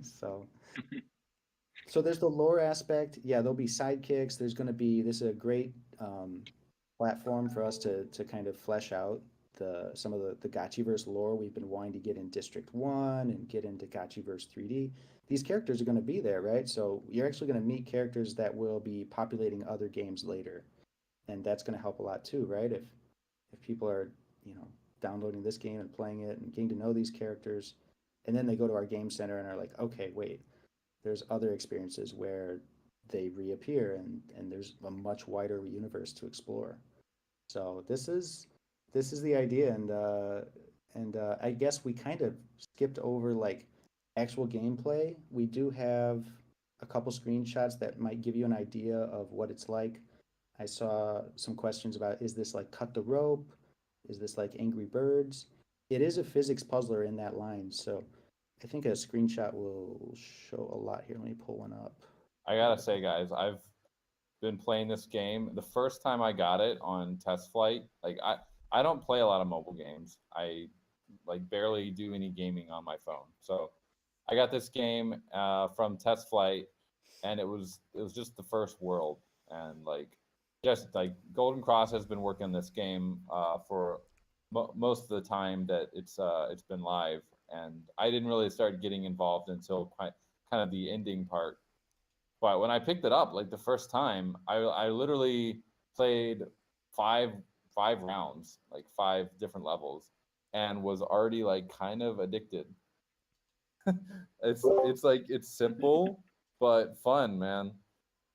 So there's the lore aspect. Yeah, there'll be sidekicks. This is a great platform for us to kind of flesh out some of the Gotchiverse lore we've been wanting to get in District 1 and get into Gotchiverse 3D. These characters are going to be there, right? So you're actually going to meet characters that will be populating other games later. And that's going to help a lot too, right? If people are, downloading this game and playing it and getting to know these characters, and then they go to our game center and are like, okay, wait, there's other experiences where they reappear, and there's a much wider universe to explore. So this is the idea, and I guess we kind of skipped over like actual gameplay. We do have a couple screenshots that might give you an idea of what it's like. I saw some questions about, is this like Cut the Rope? Is this like Angry Birds? It is a physics puzzler in that line, so I think a screenshot will show a lot here. Let me pull one up. I gotta say, guys, I've been playing this game. The first time I got it on test flight, like I don't play a lot of mobile games. I like barely do any gaming on my phone. So I got this game from test flight, and it was just the first world, and like just like Golden Cross has been working on this game for most of the time that it's been live, and I didn't really start getting involved until quite kind of the ending part. But when I picked it up, like the first time, I literally played five five rounds, like five different levels, and was already like kind of addicted. It's like it's simple but fun, man.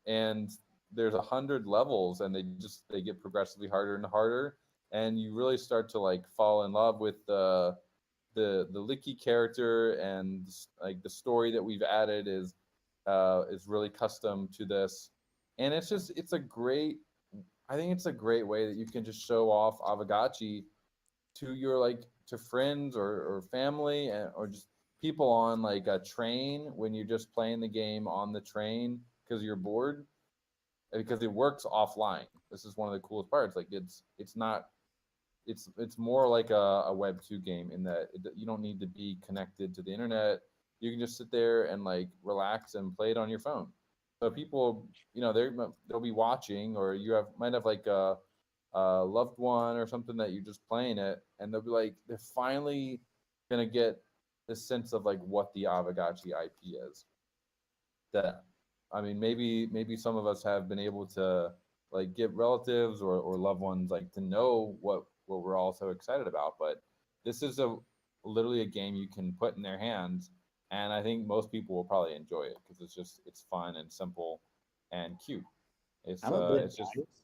And there's 100 levels, and they get progressively harder and harder, and you really start to like fall in love with the Licky character, and like the story that we've added is really custom to this, and it's a great. I think it's a great way that you can just show off Aavegotchi to your like to friends or family, or just people on like a train when you're just playing the game on the train because you're bored, because it works offline. This is one of the coolest parts. Like it's not it's more like a Web 2 game in that you don't need to be connected to the internet. You can just sit there and like relax and play it on your phone. So people, they'll be watching, or might have like a loved one or something that you're just playing it, and they'll be like, they're finally gonna get this sense of like what the Aavegotchi IP is. That, I mean, maybe some of us have been able to like get relatives or loved ones like to know what we're all so excited about. But this is literally a game you can put in their hands, and I think most people will probably enjoy it because it's fun and simple and cute. I'm a bit It's just biased.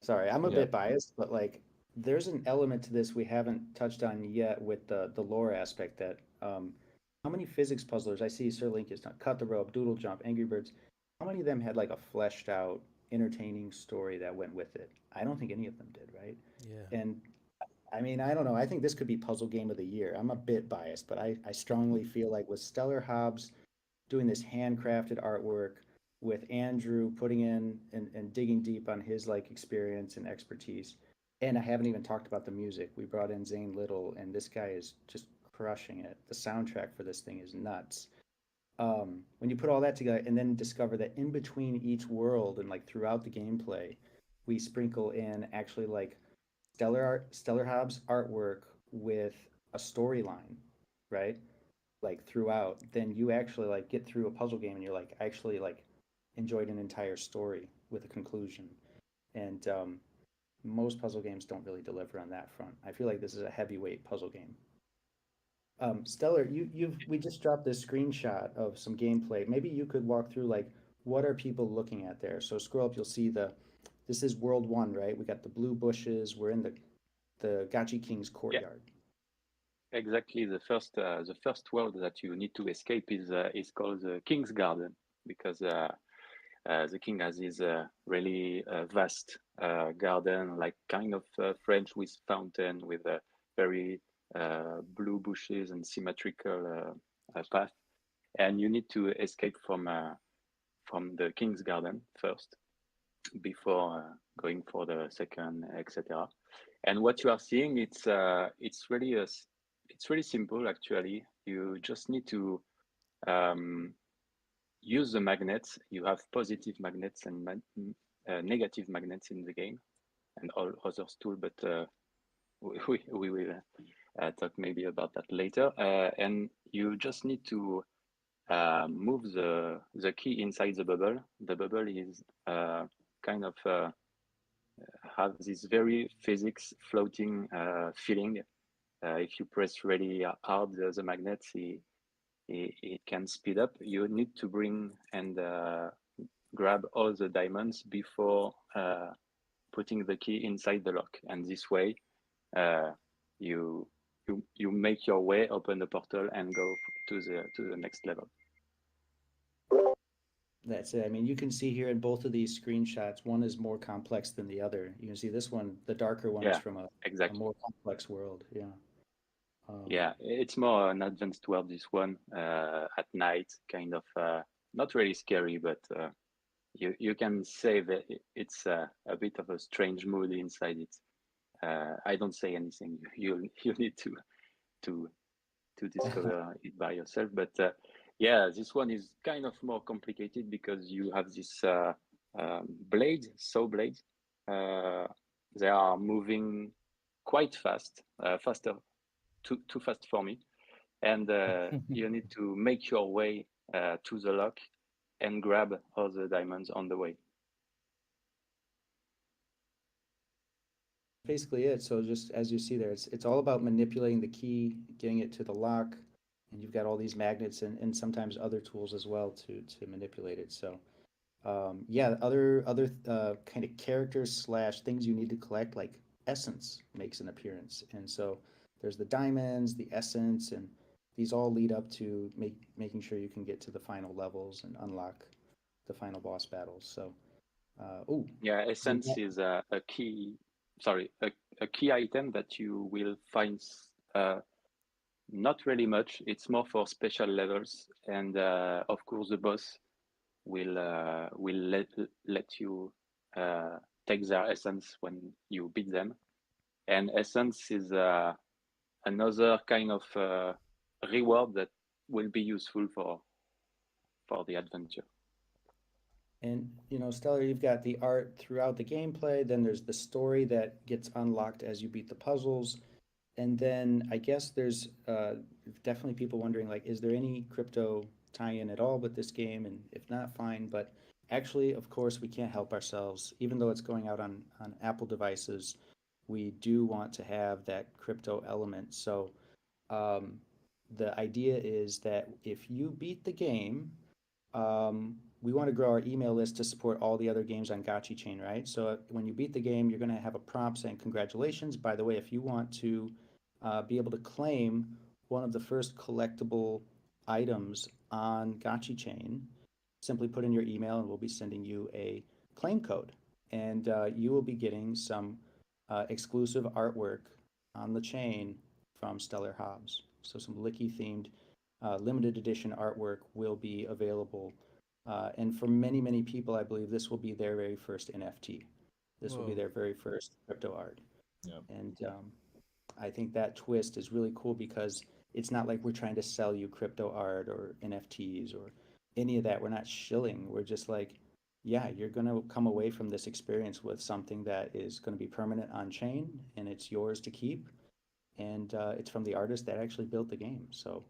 Sorry, I'm a yeah. bit biased, but like there's an element to this we haven't touched on yet with the lore aspect that how many physics puzzlers I see Sir Link is done cut the rope, doodle jump, Angry Birds, how many of them had like a fleshed out, entertaining story that went with it? I don't think any of them did, right? Yeah. And I mean, I don't know. I think this could be puzzle game of the year. I'm a bit biased, but I strongly feel like with Stellar Hobbs doing this handcrafted artwork, with Andrew putting in and digging deep on his like experience and expertise. And I haven't even talked about the music. We brought in Zane Little, and this guy is just crushing it. The soundtrack for this thing is nuts. When you put all that together and then discover that in between each world and like throughout the gameplay, we sprinkle in actually like Stellar Hobbs artwork with a storyline, right? Like throughout, then you actually like get through a puzzle game and you're like actually like enjoyed an entire story with a conclusion. And most puzzle games don't really deliver on that front. I feel like this is a heavyweight puzzle game. Stellar, we just dropped this screenshot of some gameplay. Maybe you could walk through like what are people looking at there. So scroll up, you'll see this is world one, right? We got the blue bushes. We're in the Gotchi King's courtyard. Yeah, exactly. The first world that you need to escape is called the King's Garden, because the king has this really vast garden, like kind of French with fountain, with very blue bushes and symmetrical path. And you need to escape from the king's garden first before going for the second, etc. And what you are seeing, it's really simple actually. You just need to um, use the magnets. You have positive magnets and negative magnets in the game, and all others too. But we will talk maybe about that later. And you just need to move the key inside the bubble. The bubble is kind of have this very physics floating feeling. If you press really hard the magnets, it can speed up. You need to bring and grab all the diamonds before putting the key inside the lock, and this way uh, you you make your way, open the portal, and go to the next level. That's it. I mean, you can see here in both of these screenshots, one is more complex than the other. You can see this one, the darker one is Yeah, from a exactly. more complex world. Yeah. Yeah, it's more an advanced world. This one at night, kind of not really scary, but you can say that it's a bit of a strange mood inside it. I don't say anything. You need to discover it by yourself. But yeah, this one is kind of more complicated because you have this blades, saw blades. They are moving quite fast, faster, too fast for me, and you need to make your way to the lock and grab all the diamonds on the way. Basically it. So just as you see there, it's all about manipulating the key, getting it to the lock, and you've got all these magnets and sometimes other tools as well to manipulate it. So yeah, other kind of characters slash things you need to collect, like essence makes an appearance, and so there's the diamonds, the essence, and these all lead up to making sure you can get to the final levels and unlock the final boss battles. So, oh, Yeah, essence is a key. Sorry, a key item that you will find. Not really much. It's more for special levels, and of course the boss will let you take their essence when you beat them. And essence is another kind of reward that will be useful for the adventure. and you know, Stellar, you've got the art throughout the gameplay. Then there's the story that gets unlocked as you beat the puzzles. And then I guess there's definitely people wondering, like, is there any crypto tie-in at all with this game? And if not, fine. But actually, of course, we can't help ourselves. Even though it's going out on Apple devices, we do want to have that crypto element. So um, the idea is that if you beat the game, we want to grow our email list to support all the other games on Gotchi Chain, right? So when you beat the game, you're going to have a prompt saying, congratulations. By the way, if you want to be able to claim one of the first collectible items on Gotchi Chain, simply put in your email and we'll be sending you a claim code. And you will be getting some exclusive artwork on the chain from Stellar Hobbs. So some Licky themed limited edition artwork will be available. And for many, many people, I believe this will be their very first NFT. This will be Whoa. their very first crypto art. Yeah. And I think that twist is really cool because it's not like we're trying to sell you crypto art or NFTs or any of that. We're not shilling. We're just like, yeah, you're going to come away from this experience with something that is going to be permanent on chain and it's yours to keep. And it's from the artist that actually built the game. So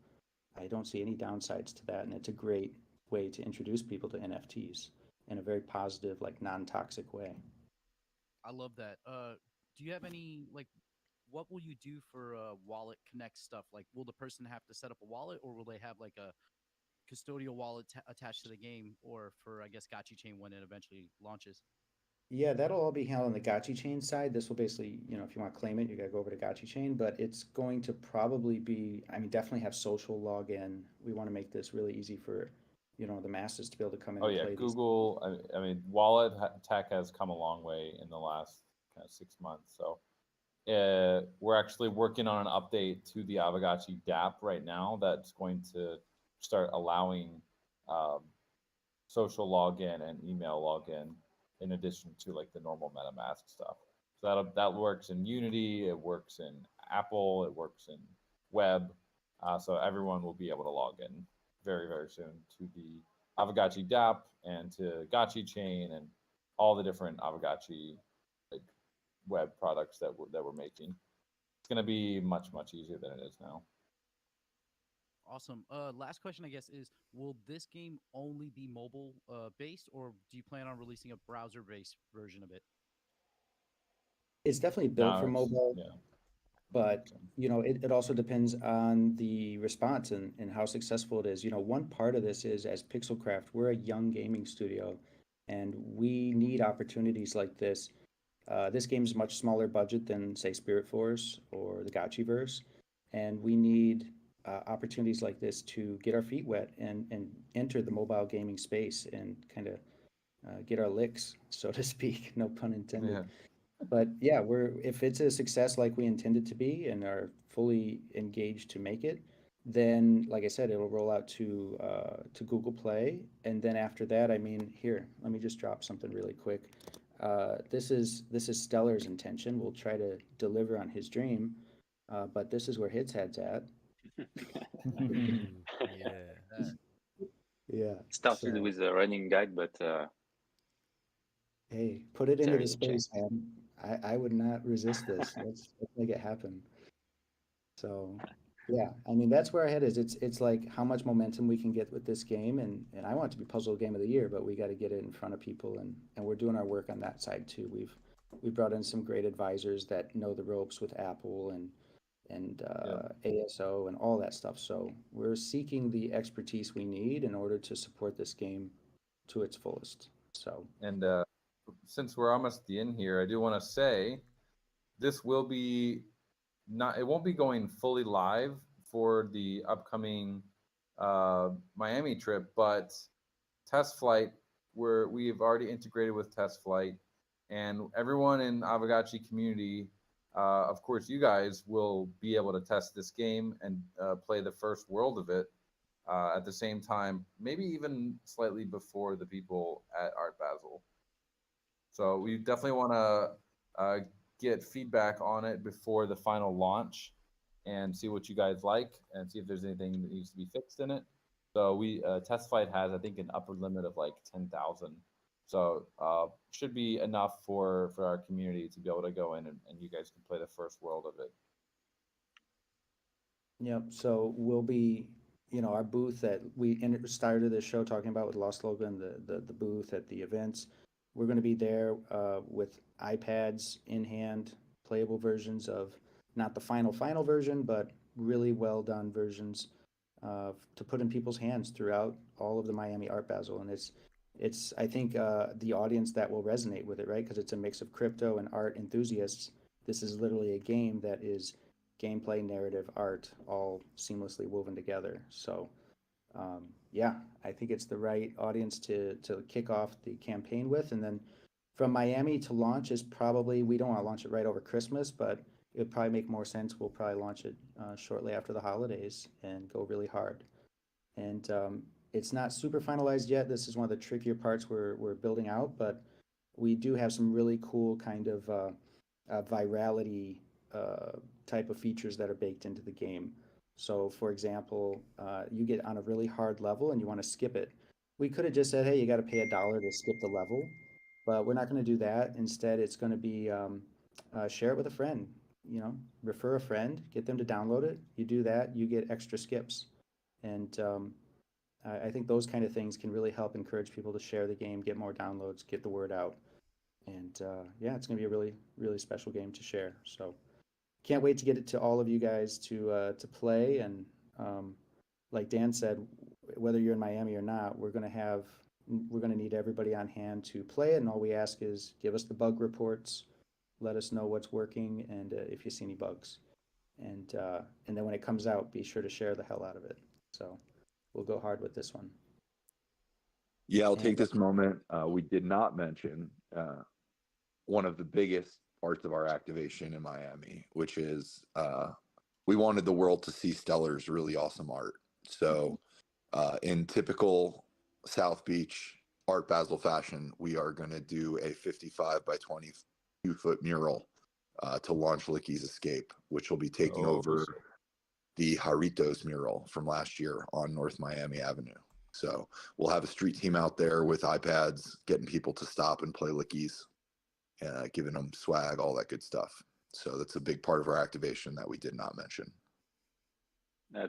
I don't see any downsides to that. And it's a great way to introduce people to NFTs in a very positive, like non-toxic way. I love that. Do you have any like what will you do for wallet connect stuff? Like, will the person have to set up a wallet, or will they have like a custodial wallet attached to the game, or for I guess Gotchi Chain when it eventually launches? Yeah, that'll all be handled on the Gotchi chain side. This will basically, you know, if you want to claim it, you got to go over to Gotchi chain, but it's going to probably be, I mean, definitely have social login. We want to make this really easy for, you know, the masses to be able to come in Oh and yeah, play these. Google. I mean, wallet tech has come a long way in the last kind of 6 months. So we're actually working on an update to the Aavegotchi DApp right now that's going to start allowing um, social login and email login in addition to like the normal MetaMask stuff. So that works in Unity, it works in Apple, it works in web. So everyone will be able to log in very, very soon to the Aavegotchi DApp and to Gotchi Chain and all the different Aavegotchi like web products that we're making. It's going to be much, much easier than it is now. Awesome. Last question, I guess, is will this game only be mobile based, or do you plan on releasing a browser based version of it? It's definitely built No, for it's, mobile, yeah. but you know, it also depends on the response and how successful it is. You know, one part of this is as Pixelcraft, we're a young gaming studio and we need opportunities like this. This game is much smaller budget than, say, Spirit Force or the Gotchiverse, and we need opportunities like this to get our feet wet and enter the mobile gaming space and kind of get our licks, so to speak. No pun intended. Yeah. But yeah, we're if it's a success like we intend it to be and are fully engaged to make it, Then, like I said, it'll roll out to Google Play, and then after that, I mean, here, let me just drop something really quick. This is Stellar's intention. We'll try to deliver on his dream, but this is where his head's at. Ooh, yeah. Yeah. Started So with a running gag, but hey, put it into there the is a change. space, man. I would not resist this. Let's make it happen. So yeah, I mean that's where our head is. It's like how much momentum we can get with this game, and I want it to be puzzle game of the year, but we got to get it in front of people, and we're doing our work on that side too. We brought in some great advisors that know the ropes with Apple and Yep. ASO and all that stuff. So we're seeking the expertise we need in order to support this game to its fullest. So And since we're almost at the end here, I do want to say this will be not. It won't be going fully live for the upcoming Miami trip, but test flight where we've already integrated with test flight, and everyone in Aavegotchi community, of course, you guys will be able to test this game and play the first world of it at the same time, maybe even slightly before the people at Art Basel. So we definitely want to get feedback on it before the final launch and see what you guys like and see if there's anything that needs to be fixed in it. So we test flight has I think an upper limit of like 10,000. So should be enough for our community to be able to go in and you guys can play the first world of it. yep. So we'll be, our booth that we started the show talking about with Lost Logan, the booth at the events. We're going to be there with iPads in hand, playable versions of not the final version, but really well done versions to put in people's hands throughout all of the Miami Art Basel. And it's I think the audience that will resonate with it, right? Because it's a mix of crypto and art enthusiasts. This is literally a game that is gameplay, narrative, art, all seamlessly woven together. So, yeah, I think it's the right audience to kick off the campaign with, and then from Miami to launch is probably we don't want to launch it right over Christmas, but it would probably make more sense. We'll probably launch it shortly after the holidays and go really hard. And it's not super finalized yet. This is one of the trickier parts we're building out, but we do have some really cool kind of virality type of features that are baked into the game. So, for example, you get on a really hard level and you want to skip it. We could have just said, hey, you got to pay $1 to skip the level, but we're not going to do that. Instead, it's going to be share it with a friend, refer a friend, get them to download it. You do that, you get extra skips. And I think those kind of things can really help encourage people to share the game, get more downloads, get the word out. And yeah, it's going to be a really, really special game to share. So can't wait to get it to all of you guys to play. And like Dan said, whether you're in Miami or not, we're going to need everybody on hand to play it. And all we ask is give us the bug reports, let us know what's working, and if you see any bugs. And then when it comes out, be sure to share the hell out of it. So we'll go hard with this one. Yeah, I'll And take this moment. We did not mention one of the biggest parts of our activation in Miami, which is we wanted the world to see Stellar's really awesome art. So, in typical South Beach Art Basel fashion, we are going to do a 55 by 22-foot mural to launch Licky's Escape, which will be taking over the Jarritos mural from last year on North Miami Avenue. So we'll have a street team out there with iPads, getting people to stop and play Lickies, giving them swag, all that good stuff. So that's a big part of our activation that we did not mention.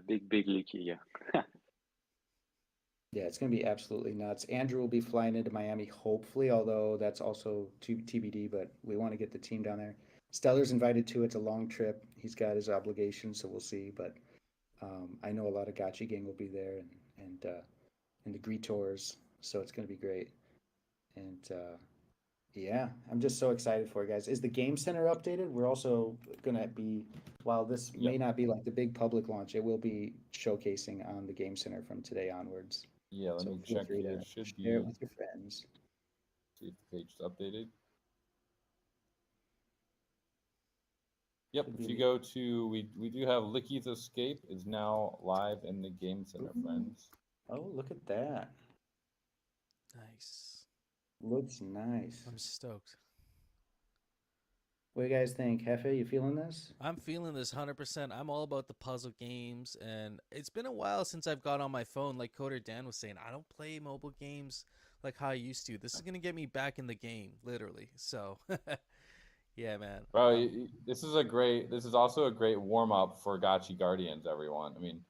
Big leaky, yeah. yeah, it's going to be absolutely nuts. Andrew will be flying into Miami, hopefully, although that's also TBD, but we want to get the team down there. Stellar's invited too. It's a long trip. He's got his obligations, so we'll see. But I know a lot of Gotchi gang will be there and the Greetors, so it's going to be great. And yeah, I'm just so excited for it, guys. Is the game center updated? We're also going to be, while this may not be like the big public launch, it will be showcasing on the game center from today onwards. Yeah, let So me feel check free here. to Should share it be, with your friends. see if the page is updated. Yep. Should If be you go to, we do have Licky's Escape is now live in the game center, friends. Oh, look at that. Nice. Looks nice. I'm stoked. What do you guys think? Hefe, you feeling this? I'm feeling this 100%. I'm all about the puzzle games, and it's been a while since I've got on my phone. Like Coder Dan was saying, I don't play mobile games like how I used to. This is gonna get me back in the game, literally. So, yeah, man. Bro, this is also a great warm up for Gotchi Guardians, everyone. I mean,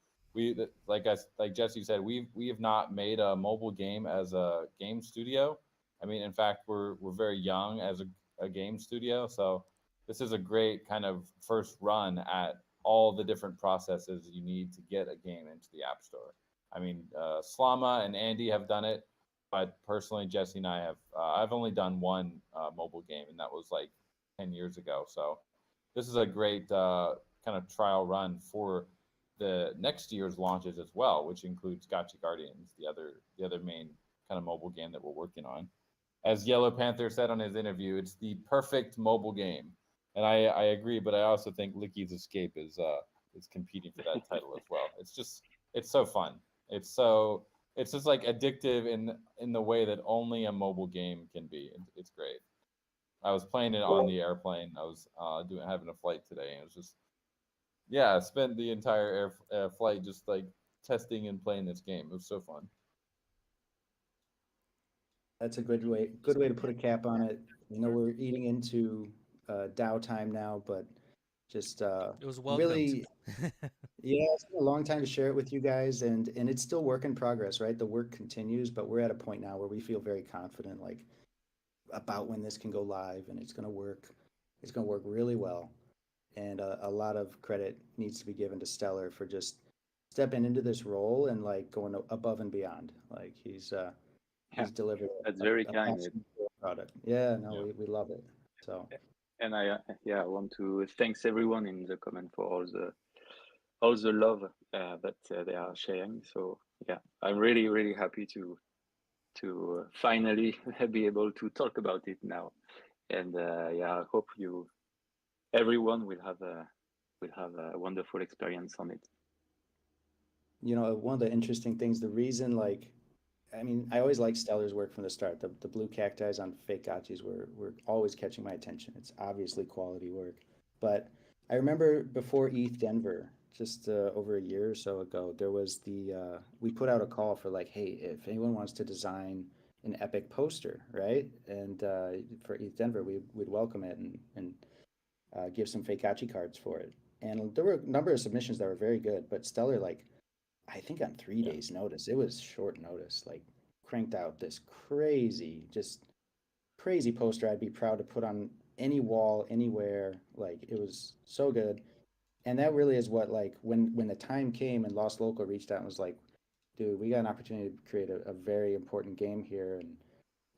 like Jesse said, we have not made a mobile game as a game studio. I mean, in fact, we're very young as a game studio, so this is a great kind of first run at all the different processes you need to get a game into the App Store. I mean, Slama and Andy have done it, but personally, Jesse and I have. I've only done one mobile game, and that was like 10 years ago. So this is a great kind of trial run for the next year's launches as well, which includes Gotcha Guardians, the other main kind of mobile game that we're working on. As Yellow Panther said on his interview, it's the perfect mobile game, and I agree. But I also think Licky's Escape is competing for that title as well. It's so fun. It's just like addictive in the way that only a mobile game can be. It's great. I was playing it on the airplane. I was having a flight today, and it was just I spent the entire flight just like testing and playing this game. It was so fun. That's a good way to put a cap on it. You know, we're eating into DAO time now, but just It was welcomed. really, yeah, it's been a long time to share it with you guys, and it's still work in progress, right? The work continues, but we're at a point now where we feel very confident, like about when this can go live, and it's going to work. It's going to work really well, and a lot of credit needs to be given to Stellar for just stepping into this role and like going above and beyond. Like he's delivered That's very kind. product. Yeah, no, we love it. So, and I want to thanks everyone in the comment for all the love that they are sharing. So yeah, I'm really happy to finally be able to talk about it now. And I hope everyone will have a wonderful experience on it. You know, one of the interesting things, the reason, like, I mean, I always liked Stellar's work from the start. The blue cacti on fake Gotchis were always catching my attention. It's obviously quality work. But I remember before ETH Denver, just over a year or so ago, there was we put out a call for like, hey, if anyone wants to design an epic poster, right? And for ETH Denver, we'd welcome it and give some fake Gotchi cards for it. And there were a number of submissions that were very good, but Stellar, like, I think on 3 days notice, it was short notice, like cranked out this just crazy poster I'd be proud to put on any wall anywhere. Like it was so good. And that really is what, like, when the time came and Lost Local reached out and was like, dude, we got an opportunity to create a very important game here,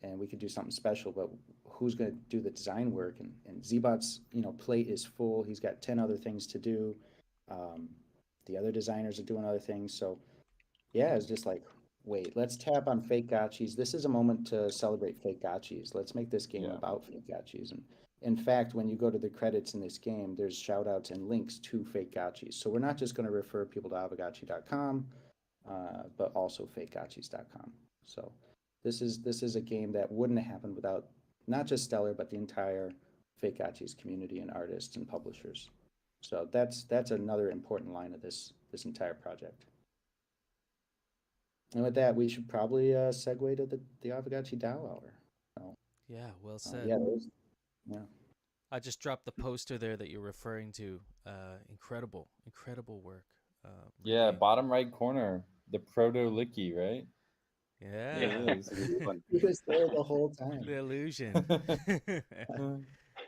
and we could do something special, but who's going to do the design work? And Zbot's, plate is full. He's got 10 other things to do. The other designers are doing other things. So yeah, it's just like, wait, let's tap on fake Gotchis. This is a moment to celebrate fake Gotchis. Let's make this game about fake Gotchis. And in fact, when you go to the credits in this game, there's shout outs and links to fake Gotchis. So we're not just going to refer people to Aavegotchi.com, but also fakegotchis.com. So this is a game that wouldn't have happened without not just Stellar, but the entire fake Gotchis community and artists and publishers. So that's another important line of this entire project. And with that, we should probably segue to the Aavegotchi DAO hour. So, yeah, well said. Yeah. I just dropped the poster there that you're referring to. Incredible work. Yeah, bottom right corner, the proto Licky, right? Yeah, it is. He was there the whole time. The illusion.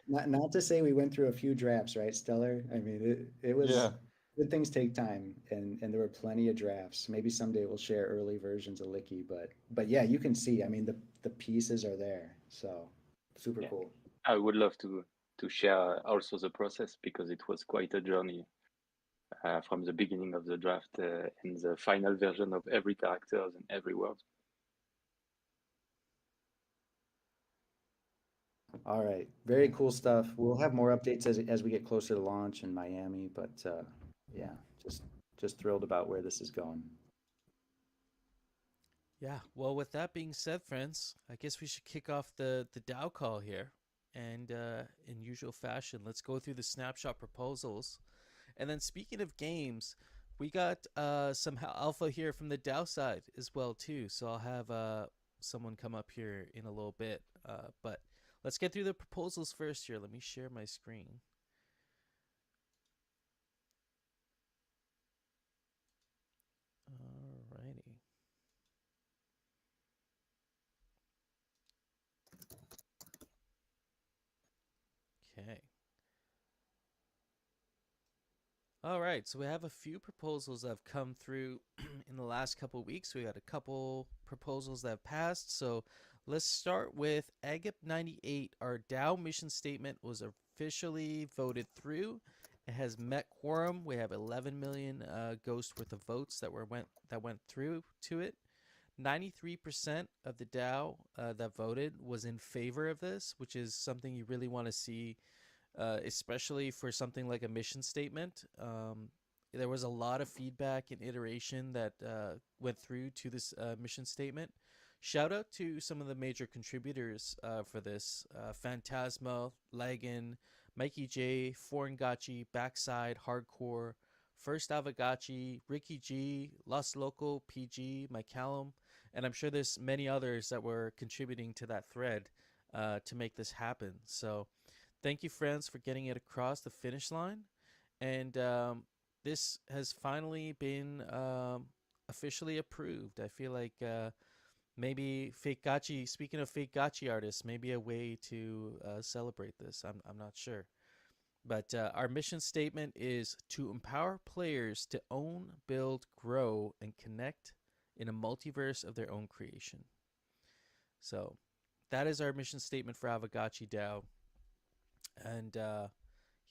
Not to say we went through a few drafts, right, Stellar? I mean, it was good. Things take time, and there were plenty of drafts. Maybe someday we'll share early versions of Licky, but yeah, you can see. I mean, the pieces are there, so super cool. I would love to share also the process, because it was quite a journey from the beginning of the draft and the final version of every character and every word. All right, very cool stuff. We'll have more updates as we get closer to launch in Miami, but yeah, just thrilled about where this is going. Yeah. Well, with that being said, friends, I guess we should kick off the DAO call here. And in usual fashion, let's go through the snapshot proposals. And then speaking of games, we got some alpha here from the DAO side as well too. So I'll have someone come up here in a little bit. But let's get through the proposals first here. Let me share my screen. Alrighty. Okay. All right, so we have a few proposals that have come through in the last couple of weeks. We got a couple proposals that have passed. So let's start with Agip 98. Our DAO mission statement was officially voted through. It has met quorum. We have 11 million ghost worth of votes that went through to it. 93% of the DAO that voted was in favor of this, which is something you really want to see, especially for something like a mission statement. There was a lot of feedback and iteration that went through to this mission statement. Shout out to some of the major contributors for this: Phantasma, Lagan, Mikey J, Foreign Gotchi, Backside, Hardcore, First Aavegotchi, Ricky G, Lost Local, PG, Mike Callum, and I'm sure there's many others that were contributing to that thread to make this happen. So thank you, friends, for getting it across the finish line. And this has finally been officially approved. I feel like maybe fake Gotchi, speaking of fake Gotchi artists, maybe a way to celebrate this. I'm not sure. But our mission statement is to empower players to own, build, grow, and connect in a multiverse of their own creation. So that is our mission statement for Aavegotchi DAO. And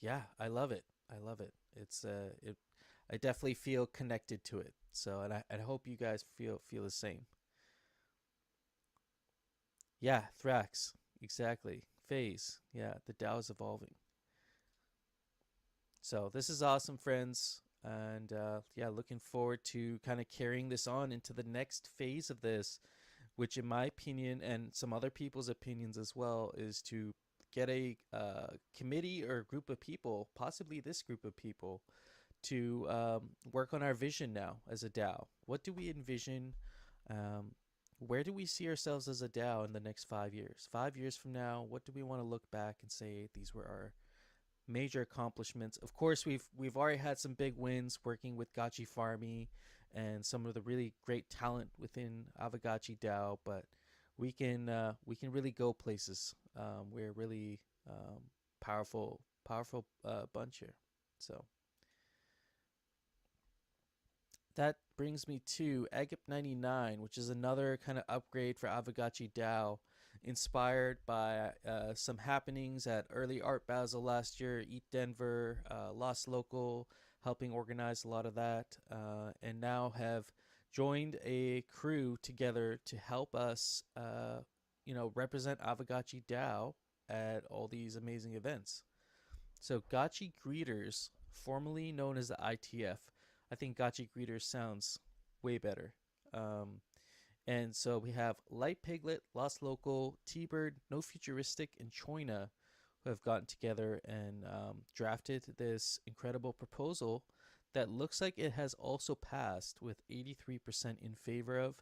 yeah, I love it. I love it. I definitely feel connected to it. So, and I hope you guys feel the same. Yeah, Thrax, exactly. Phase, yeah, the DAO is evolving. So this is awesome, friends, and yeah, looking forward to kind of carrying this on into the next phase of this, which, in my opinion, and some other people's opinions as well, is to get a committee or a group of people, possibly this group of people, to work on our vision now as a DAO. What do we envision? Um, where do we see ourselves as a DAO in the next 5 years? 5 years from now, what do we want to look back and say these were our major accomplishments? Of course, we've already had some big wins working with Gotchi Farmy and some of the really great talent within Aavegotchi DAO, but we can really go places. We're really powerful bunch here. So that brings me to Agip 99, which is another kind of upgrade for Aavegotchi DAO, inspired by some happenings at early Art Basel last year, Eat Denver, Lost Local, helping organize a lot of that, and now have joined a crew together to help us, represent Aavegotchi DAO at all these amazing events. So Gotchi Greeters, formerly known as the ITF. I think Gotchi Greeters sounds way better. Um, and so we have Light Piglet, Lost Local, T-Bird, No Futuristic, and Choina who have gotten together and drafted this incredible proposal that looks like it has also passed with 83% in favor of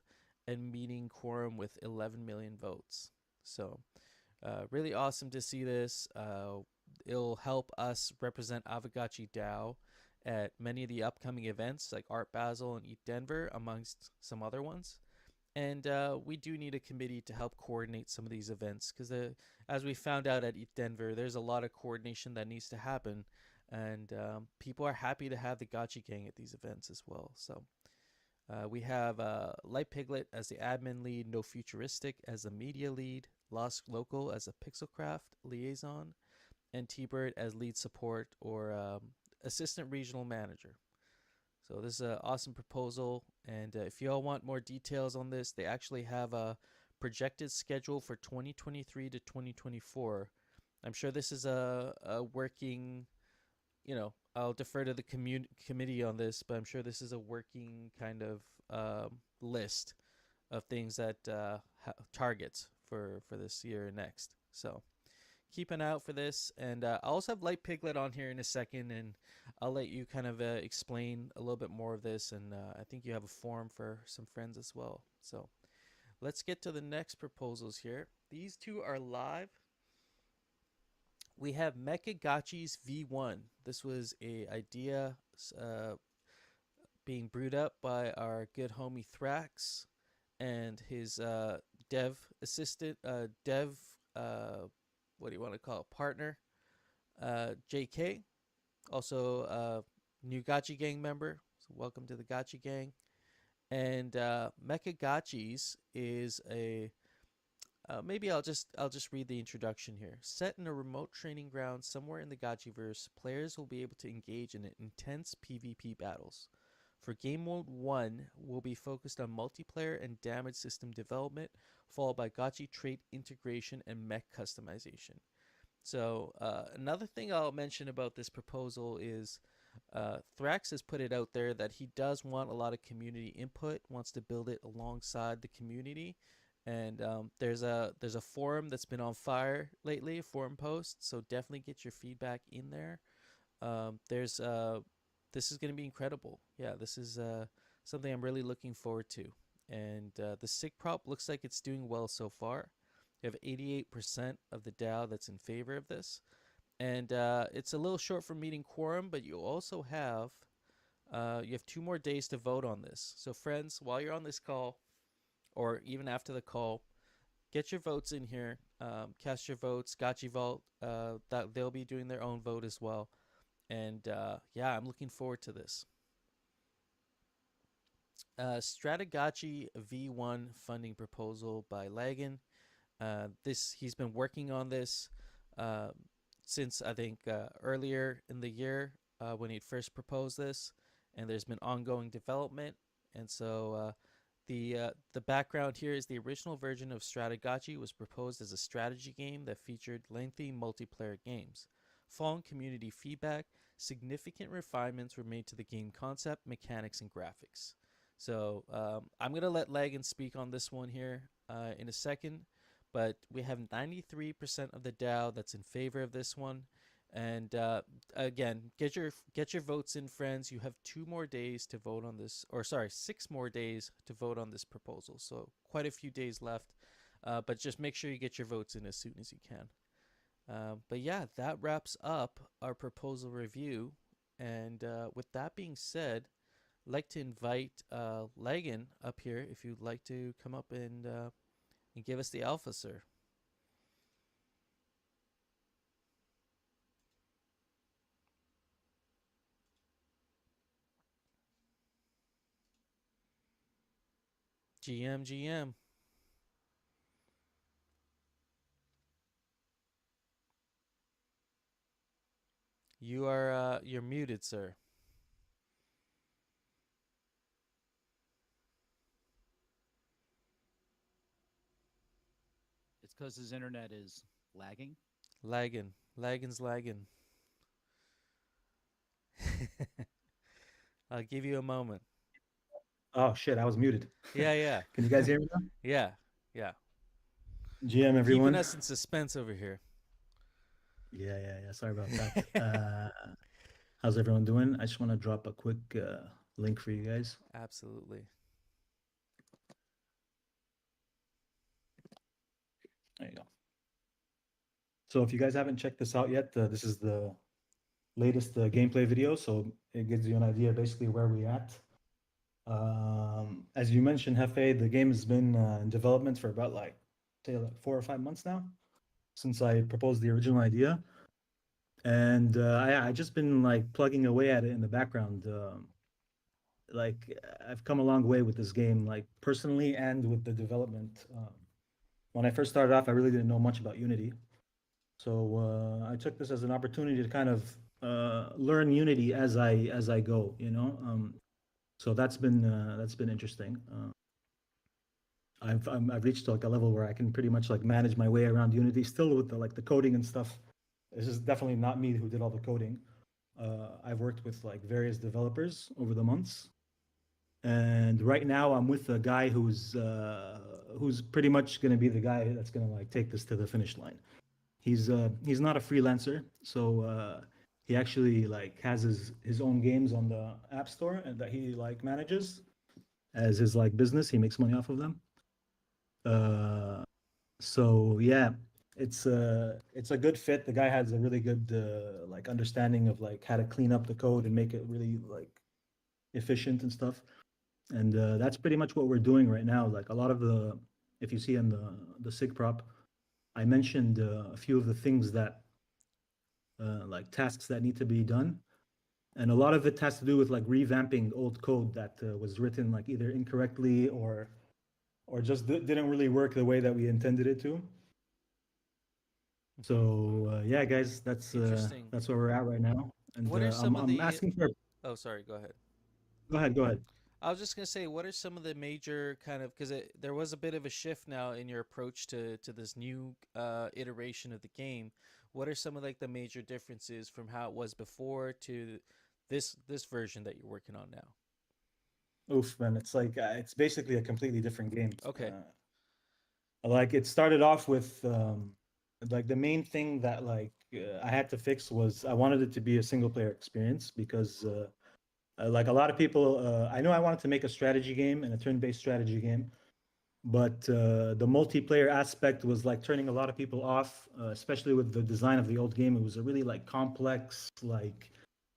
and meeting quorum with 11 million votes. So really awesome to see this. It'll help us represent Aavegotchi DAO at many of the upcoming events like Art Basel and Eat Denver, amongst some other ones. And we do need a committee to help coordinate some of these events because, as we found out at Eat Denver, there's a lot of coordination that needs to happen. And people are happy to have the Gotchi gang at these events as well. So we have Light Piglet as the admin lead, No Futuristic as the media lead, Lost Local as a Pixelcraft liaison, and T-Bird as lead support or assistant regional manager. So this is an awesome proposal, and if you all want more details on this, they actually have a projected schedule for 2023 to 2024 I'm sure this is a working, I'll defer to the committee on this, but I'm sure this is a working kind of list of things that targets for this year and next. So keep an eye out for this, and I'll also have Light Piglet on here in a second, and I'll let you kind of explain a little bit more of this, and I think you have a forum for some friends as well. So let's get to the next proposals here. These two are live. We have Aavegotchis V1. This was a idea being brewed up by our good homie Thrax and his dev assistant, what do you want to call it, partner, JK. Also, new Gotchi Gang member. So welcome to the Gotchi Gang. And Aavegotchis is a maybe I'll just read the introduction here. Set in a remote training ground somewhere in the Gotchiverse, players will be able to engage in intense PvP battles. For Game Mode 1, will be focused on multiplayer and damage system development, followed by Gotchi trait integration and mech customization. So another thing I'll mention about this proposal is Thrax has put it out there that he does want a lot of community input, wants to build it alongside the community. And there's a forum that's been on fire lately, a forum post. So definitely get your feedback in there. This is going to be incredible. Yeah, this is something I'm really looking forward to. And the SIG prop looks like it's doing well so far. You have 88% of the DAO that's in favor of this. And it's a little short for meeting quorum, but you also have 2 more days to vote on this. So friends, while you're on this call, or even after the call, get your votes in here. Cast your votes. Gotchi Vault, that they'll be doing their own vote as well. And yeah, I'm looking forward to this. Strategotchi V1 funding proposal by Lagan. He's been working on this since I think earlier in the year when he first proposed this, and there's been ongoing development. And so the background here is the original version of Strategotchi was proposed as a strategy game that featured lengthy multiplayer games. Following community feedback, significant refinements were made to the game concept, mechanics, and graphics. So I'm going to let Lagan speak on this one here in a second, but we have 93% of the DAO that's in favor of this one. And again, get your votes in, friends. You have 2 more days to vote on this, or sorry, 6 more days to vote on this proposal. So quite a few days left, but just make sure you get your votes in as soon as you can. But yeah, that wraps up our proposal review. And with that being said, I'd like to invite Lagan up here if you'd like to come up and give us the alpha, sir. GM. You're muted, sir. It's because his internet is lagging. Lagging's lagging. I'll give you a moment. Oh shit, I was muted. Yeah. Can you guys hear me now? Yeah. GM, everyone. Keeping us in suspense over here. Yeah. Sorry about that. How's everyone doing? I just want to drop a quick link for you guys. Absolutely. There you go. So if you guys haven't checked this out yet, this is the latest gameplay video. So it gives you an idea basically where we're at. As you mentioned, Hefe, the game has been in development for about 4 or 5 months now, since I proposed the original idea. And I just been plugging away at it in the background. I've come a long way with this game, personally and with the development. When I first started off, I really didn't know much about Unity. So I took this as an opportunity to kind of learn Unity as I go, So that's been interesting. I've reached a level where I can pretty much manage my way around Unity, still with the coding and stuff. this is definitely not me who did all the coding. I've worked with like various developers over the months, and right now I'm with a guy who's pretty much going to be the guy that's going to like take this to the finish line. He's not a freelancer, so he actually like has his own games on the App Store and that he like manages as his like business. He makes money off of them. So yeah, it's a good fit. The guy has a really good like understanding of like how to clean up the code and make it really like efficient and stuff. And that's pretty much what we're doing right now. Like a lot of the, if you see in the SIG prop, I mentioned a few of the things that like tasks that need to be done. And a lot of it has to do with like revamping old code that was written like either incorrectly or just didn't really work the way that we intended it to. So yeah, guys, that's where we're at right now. And What are some of I'm the? asking for. Oh, sorry. Go ahead. Go ahead. Go ahead. I was just gonna say, what are some of the major kind of, because there was a bit of a shift now in your approach to this new iteration of the game. What are some of like the major differences from how it was before to this version that you're working on now? Oof, man, it's like it's basically a completely different game. Okay. Like it started off with like the main thing that like I had to fix was I wanted it to be a single player experience because like a lot of people, I know I wanted to make a strategy game and a turn-based strategy game, but the multiplayer aspect was like turning a lot of people off, especially with the design of the old game. It was a really like complex, like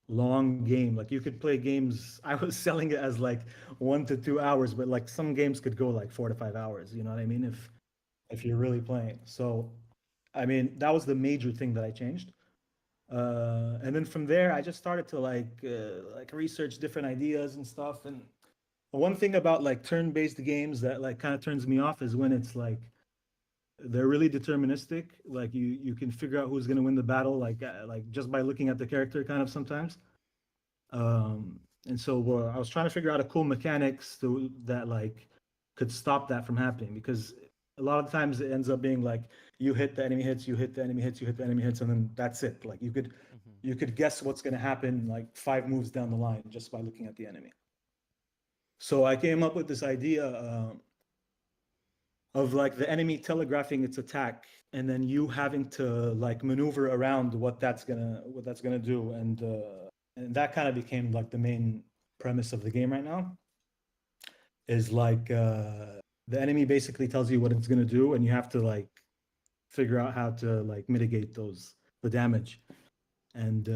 long game. Like you could play games. I was selling it as like 1 to 2 hours, but like some games could go like 4 to 5 hours. You know what I mean? If you're really playing. So, I mean, that was the major thing that I changed. And then from there, I just started to like research different ideas and stuff. And one thing about like turn-based games that like kind of turns me off is when it's like they're really deterministic. Like you can figure out who's going to win the battle like just by looking at the character kind of sometimes. And so I was trying to figure out a cool mechanics that like could stop that from happening, because a lot of times it ends up being like you hit the enemy hits, you hit the enemy hits, you hit the enemy hits, and then that's it. Like you could guess what's going to happen like 5 moves down the line just by looking at the enemy. So I came up with this idea of like the enemy telegraphing its attack, and then you having to like maneuver around what that's gonna do, and that kind of became like the main premise of the game right now. Is like the enemy basically tells you what it's gonna do, and you have to like figure out how to like mitigate the damage. And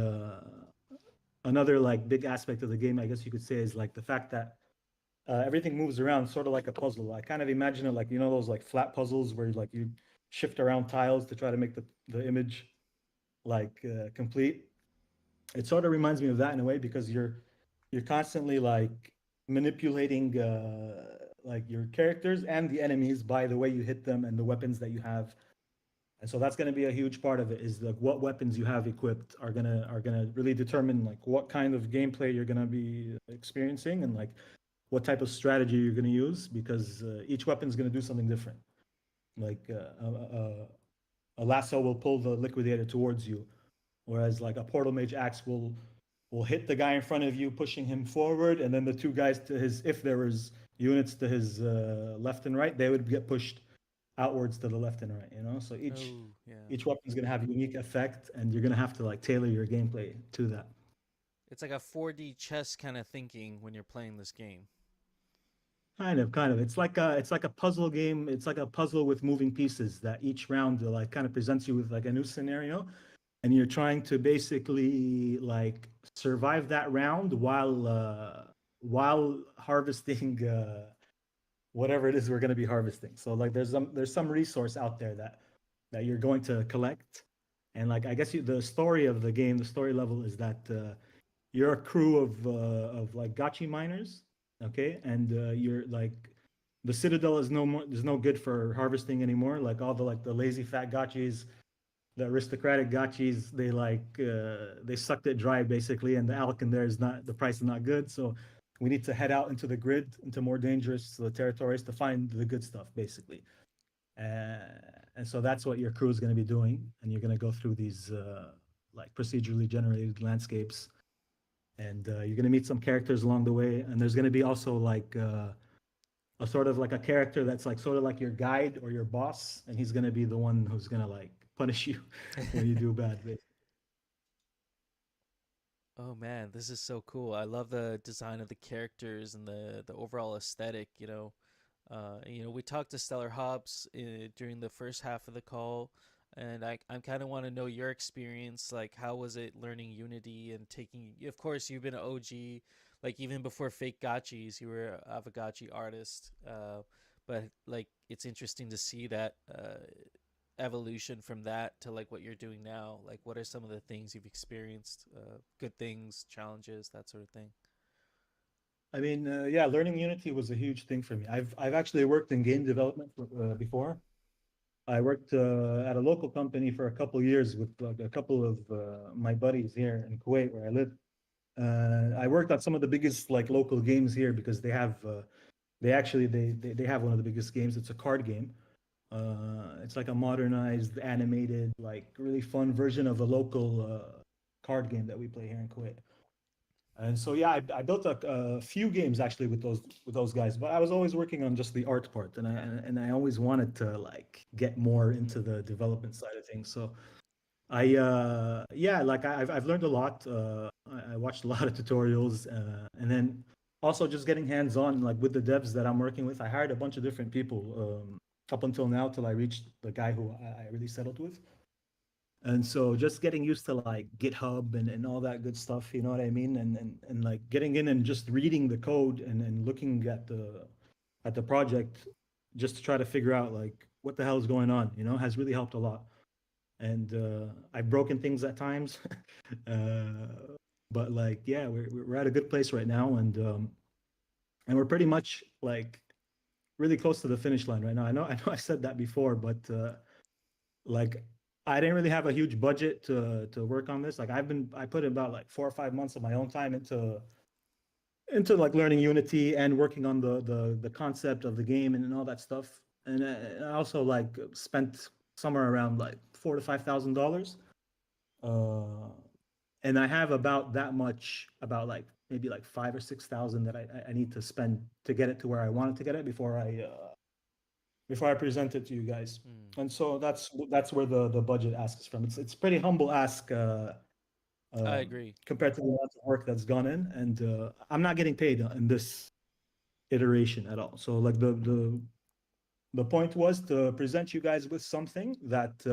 another like big aspect of the game, I guess you could say, is like the fact that everything moves around sort of like a puzzle. I kind of imagine it like, you know, those like flat puzzles where like you shift around tiles to try to make the image like complete. It sort of reminds me of that in a way, because you're constantly like manipulating like your characters and the enemies by the way you hit them and the weapons that you have. And so that's going to be a huge part of it, is like what weapons you have equipped are gonna really determine like what kind of gameplay you're going to be experiencing, and like what type of strategy you're going to use, because each weapon is going to do something different. Like a lasso will pull the liquidator towards you, whereas like a portal mage axe will hit the guy in front of you, pushing him forward, and then the 2 guys to his, if there was units to his left and right, they would get pushed outwards to the left and right. You know, so each weapon is going to have a unique effect, and you're going to have to like tailor your gameplay to that. It's like a 4D chess kind of thinking when you're playing this game. Kind of. It's like a puzzle game. It's like a puzzle with moving pieces that each round like kind of presents you with like a new scenario, and you're trying to basically like survive that round while harvesting whatever it is we're going to be harvesting. So like there's some resource out there that you're going to collect, and like I guess the story of the game, the story level is that you're a crew of like Gotchi miners. Okay, and you're like the citadel is no good for harvesting anymore. Like all the lazy fat Gotchis, the aristocratic Gotchis, they sucked it dry basically, and the alch in there the price is not good. So we need to head out into the grid, into more dangerous territories to find the good stuff basically. and so that's what your crew is going to be doing, and you're going to go through these like procedurally generated landscapes, and you're going to meet some characters along the way, and there's going to be also like a sort of like a character that's like sort of like your guide or your boss, and he's going to be the one who's going to like punish you when you do bad. Oh man, this is so cool. I love the design of the characters and the overall aesthetic, we talked to Stellar Hobbs during the first half of the call, and I kind of want to know your experience. Like, how was it learning Unity and taking? Of course, you've been an OG, like even before fake Gotchis, you were a Aavegotchi artist. But like, it's interesting to see that evolution from that to like what you're doing now. Like, what are some of the things you've experienced? Good things, challenges, that sort of thing. I mean, yeah, learning Unity was a huge thing for me. I've actually worked in game development before. I worked at a local company for a couple of years with like a couple of my buddies here in Kuwait, where I live. I worked on some of the biggest like local games here because they have they have one of the biggest games. It's a card game. It's like a modernized, animated, like really fun version of a local card game that we play here in Kuwait. And so yeah, I built a few games actually with those guys, but I was always working on just the art part, and I always wanted to like get more into the development side of things. So like I've learned a lot. I watched a lot of tutorials, and then also just getting hands on like with the devs that I'm working with. I hired a bunch of different people up until now till I reached the guy who I really settled with. And so just getting used to like GitHub and all that good stuff, you know what I mean? And like getting in and just reading the code and looking at the project just to try to figure out like what the hell is going on, has really helped a lot. And I've broken things at times. But like yeah, we're at a good place right now, and we're pretty much like really close to the finish line right now. I know I said that before, but like I didn't really have a huge budget to work on this. Like I put about like 4 or 5 months of my own time into like learning Unity and working on the concept of the game and all that stuff. And I also like spent somewhere around like $4,000 to $5,000. And I have about that much, about like maybe like 5 or 6 thousand that I need to spend to get it to where I wanted to get it before I present it to you guys. And so that's where the budget ask is from. It's pretty humble ask. I agree. Compared to the amount of work that's gone in, and I'm not getting paid in this iteration at all. So like the point was to present you guys with something that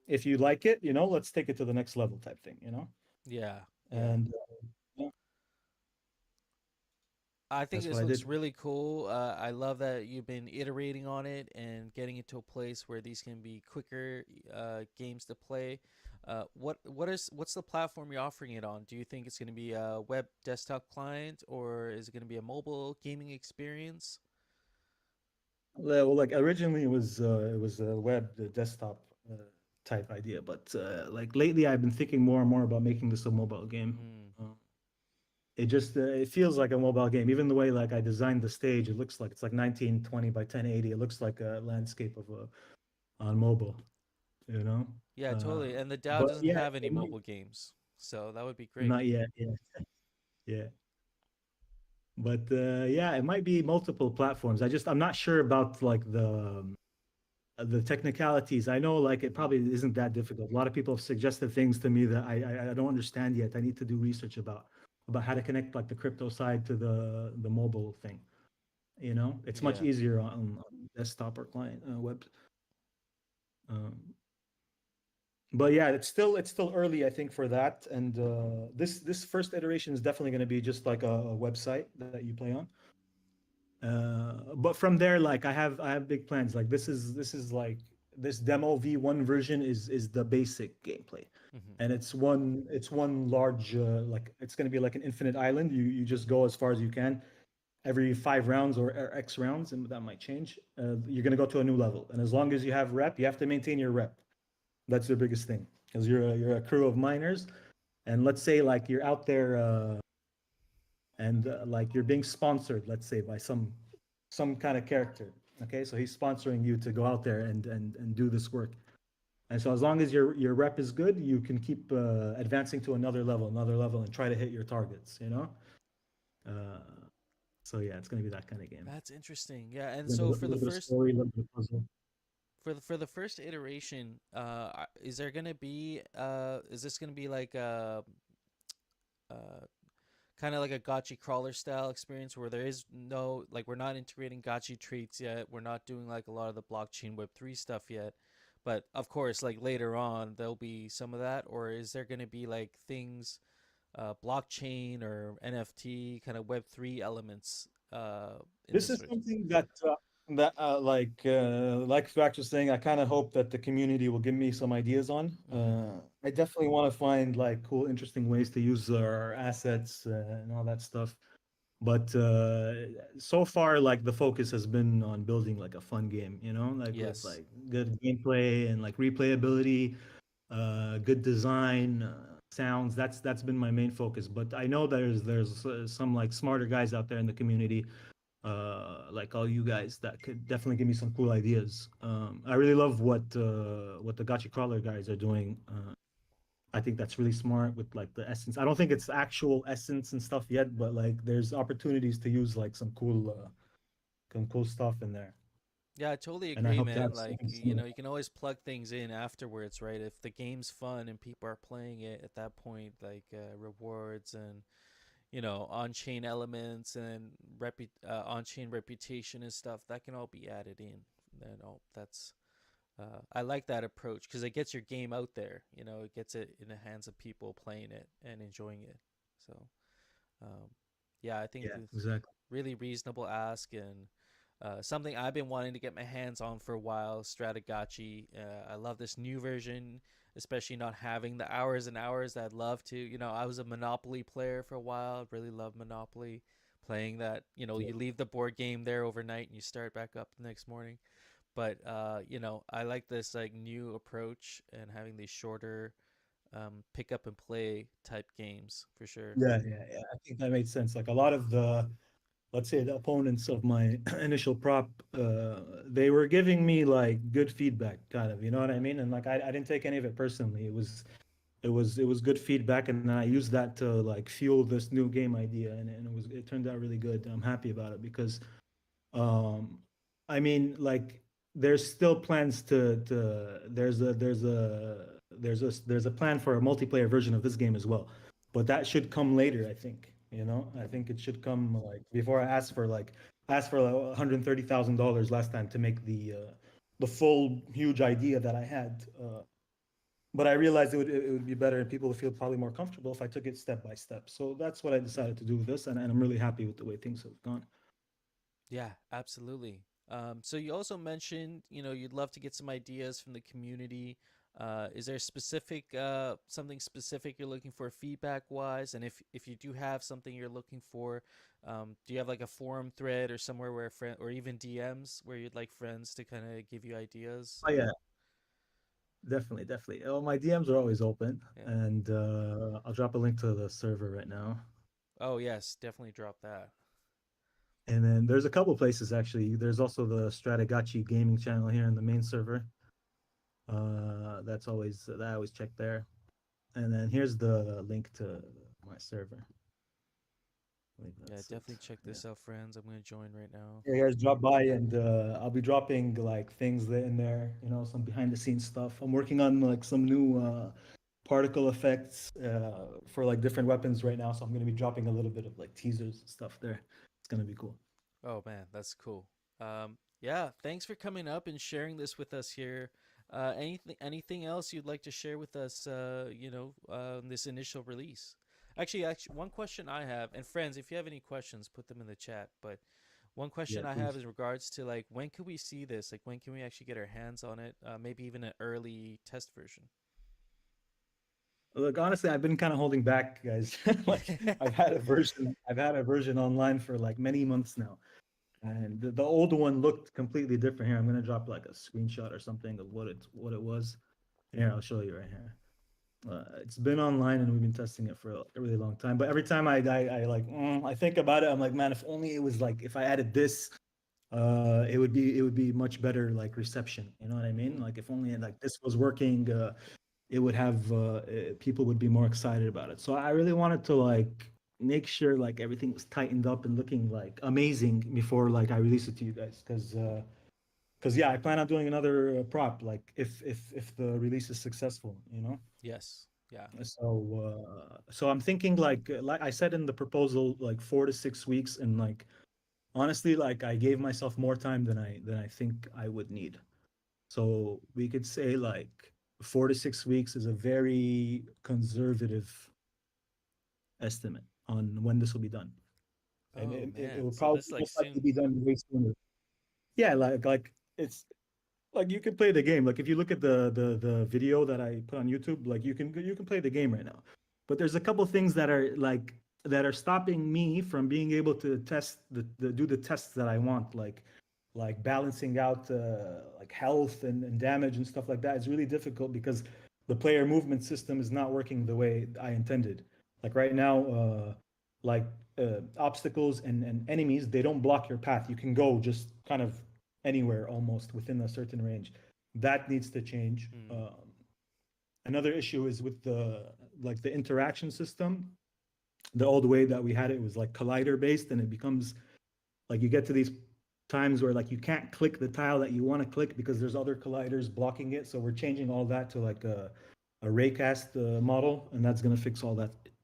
if you like it, let's take it to the next level type thing, Yeah. And I think that's this what I looks did. really cool. I love that you've been iterating on it and getting it to a place where these can be quicker games to play. What's the platform you're offering it on? Do you think it's going to be a web desktop client, or is it going to be a mobile gaming experience? Well, like originally it was a web the desktop type idea, but like lately I've been thinking more and more about making this a mobile game. It just it feels like a mobile game. Even the way like I designed the stage, it looks like it's like 1920 by 1080. It looks like a landscape of on mobile, Yeah, totally. And the DAO But doesn't yeah, have any mobile games, so that would be great. not yet. Yeah, yeah. But yeah, it might be multiple platforms. I'm not sure about like the technicalities. I know like it probably isn't that difficult. A lot of people have suggested things to me that I don't understand yet. I need to do research about how to connect like the crypto side to the mobile thing. It's much Yeah. easier on desktop or client web. Um, but yeah, it's still early, I think, for that. And this first iteration is definitely going to be just like a website that you play on. But from there, like I have big plans. Like this is like this demo V1 version is the basic gameplay, and it's one large like it's going to be like an infinite island. You just go as far as you can. Every 5 rounds or X rounds, and that might change. You're going to go to a new level, and as long as you have rep, you have to maintain your rep. That's the biggest thing, because you're a crew of miners, and let's say like you're out there and like you're being sponsored, let's say by some kind of character, Okay, so he's sponsoring you to go out there and do this work. And so as long as your rep is good, you can keep advancing to another level, and try to hit your targets. Uh, so yeah, it's gonna be that kind of game. That's interesting. Yeah, and A so little bit of story, a little bit of puzzle. for the first iteration, is there gonna be is this gonna be like uh kind of like a gotchi crawler style experience where there is no, like, we're not integrating gotchi traits yet, we're not doing like a lot of the blockchain web3 stuff yet, but of course like later on there'll be some of that, or is there going to be like things, blockchain or NFT kind of web3 elements in This this is version? something like Thrax was saying. I kind of hope that the community will give me some ideas on. Hmm. I definitely want to find like cool, interesting ways to use our assets and all that stuff. But so far, like the focus has been on building like a fun game, like with Yes. like good gameplay and like replayability, good design, sounds. That's been my main focus. But I know there's some like smarter guys out there in the community, like all you guys, that could definitely give me some cool ideas. I really love what the Gotchi Crawler guys are doing. I think that's really smart with like the essence. I don't think it's actual essence and stuff yet, but like there's opportunities to use like some cool stuff in there. Yeah, I totally And I agree, hope to man. have Like, some. you can always plug things in afterwards, right? If the game's fun and people are playing it at that point, like rewards and on-chain elements and on-chain reputation and stuff, that can all be added in. That's I like that approach because it gets your game out there. It gets it in the hands of people playing it and enjoying it. So, um, yeah, I think Yeah, it's exactly. really reasonable ask, and something I've been wanting to get my hands on for a while. Strategachi. I love this new version, especially not having the hours and hours that I'd love to. I was a Monopoly player for a while. Really love Monopoly. Playing that, Yeah. you leave the board game there overnight and you start back up the next morning. But I like this like new approach and having these shorter pick up and play type games for sure. Yeah. I think that made sense. Like a lot of the, let's say, the opponents of my initial prop, they were giving me like good feedback, kind of, you know what I mean? And like I didn't take any of it personally. It was good feedback, and then I used that to like fuel this new game idea, and it turned out really good. I'm happy about it because um I mean, like there's still plans to there's a plan for a multiplayer version of this game as well, but that should come later, I think. I think it should come like before I ask for like $130,000 last time to make the full huge idea that I had. But I realized it would be better and people would feel probably more comfortable if I took it step by step. So that's what I decided to do with this, and I'm really happy with the way things have gone. Yeah, absolutely. So you also mentioned, you'd love to get some ideas from the community. Is there specific something specific you're looking for feedback wise? And if you do have something you're looking for, do you have like a forum thread or somewhere where friend or even DMs where you'd like friends to kind of give you ideas? Oh yeah, definitely. Oh, my DMs are always open, Yeah. and I'll drop a link to the server right now. Oh yes, definitely drop that. And then there's a couple places actually. There's also the Strategachi gaming channel here in the main server. That's always that I always check there. And then here's the link to my server. I believe Yeah, that's it. definitely check Yeah. this out, friends. I'm gonna join right now. Yeah, guys, drop by, and I'll be dropping like things in there, some behind the scenes stuff. I'm working on like some new particle effects for like different weapons right now, so I'm gonna be dropping a little bit of like teasers and stuff there. It's gonna be cool. Oh man, that's cool. Yeah, thanks for coming up and sharing this with us here. Anything else you'd like to share with us? In this initial release. Actually, one question I have, and friends, if you have any questions, put them in the chat. But one Yeah, question I have please. is regards to like when can we see this? Like when can we actually get our hands on it? Maybe even an early test version. Look, honestly, I've been kind of holding back, guys. Like I've had a version online for like many months now. And the old one looked completely different. Here, I'm gonna drop like a screenshot or something of what it was. Here, I'll show you right here. It's been online and we've been testing it for a really long time. But every time I like I think about it, I'm like, man, if only it was like if I added this it would be much better like reception. You know what I mean? Like if only like this was working, it would have people would be more excited about it. So I really wanted to like make sure like everything was tightened up and looking like amazing before like I release it to you guys, because yeah, I plan on doing another prop like if the release is successful, you know. Yes. Yeah. So I'm thinking like I said in the proposal, like 4 to 6 weeks, and like honestly, like I gave myself more time than I think I would need. So we could say like 4 to 6 weeks is a very conservative estimate on when this will be done. And Oh it man. will So probably this like most likely soon. be done way sooner. Yeah, like it's like you can play the game. Like if you look at the video that I put on YouTube, like you can play the game right now. But there's a couple things that are like that are stopping me from being able to test the do the tests that I want, like balancing out like health and damage and stuff like that. It's really difficult because the player movement system is not working the way I intended. Like right now, like obstacles and enemies, they don't block your path. You can go just kind of anywhere almost within a certain range. That needs to change. Hmm. Another issue is with the like the interaction system. The old way that we had it was like collider based, and it becomes like you get to these times where like you can't click the tile that you want to click because there's other colliders blocking it. So we're changing all that to like a raycast model, and that's gonna fix all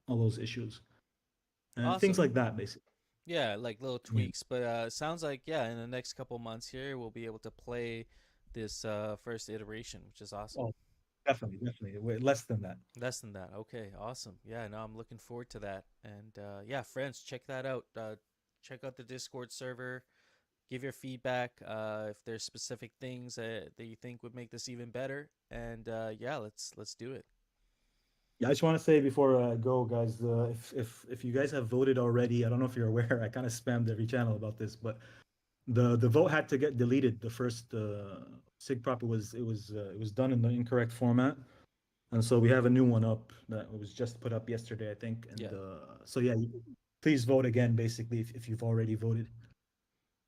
those issues and things Awesome. like that, basically. Yeah, like little Yeah. tweaks, but sounds like yeah, in the next couple months here, we'll be able to play this first iteration, which is awesome. Oh, definitely, definitely. Wait, less than that. Less than that. Okay, awesome. Yeah, no, I'm looking forward to that. And yeah, friends, check that out. Check out the Discord server. Give your feedback if there's specific things that you think would make this even better. And yeah, let's do it. Yeah, I just want to say before I go, guys, if you guys have voted already, I don't know if you're aware, I kind of spammed every channel about this, but the vote had to get deleted. The first sig prop, it was done in the incorrect format, and so we have a new one up that was just put up yesterday, I think. And Yeah. so yeah, please vote again, basically, if you've already voted.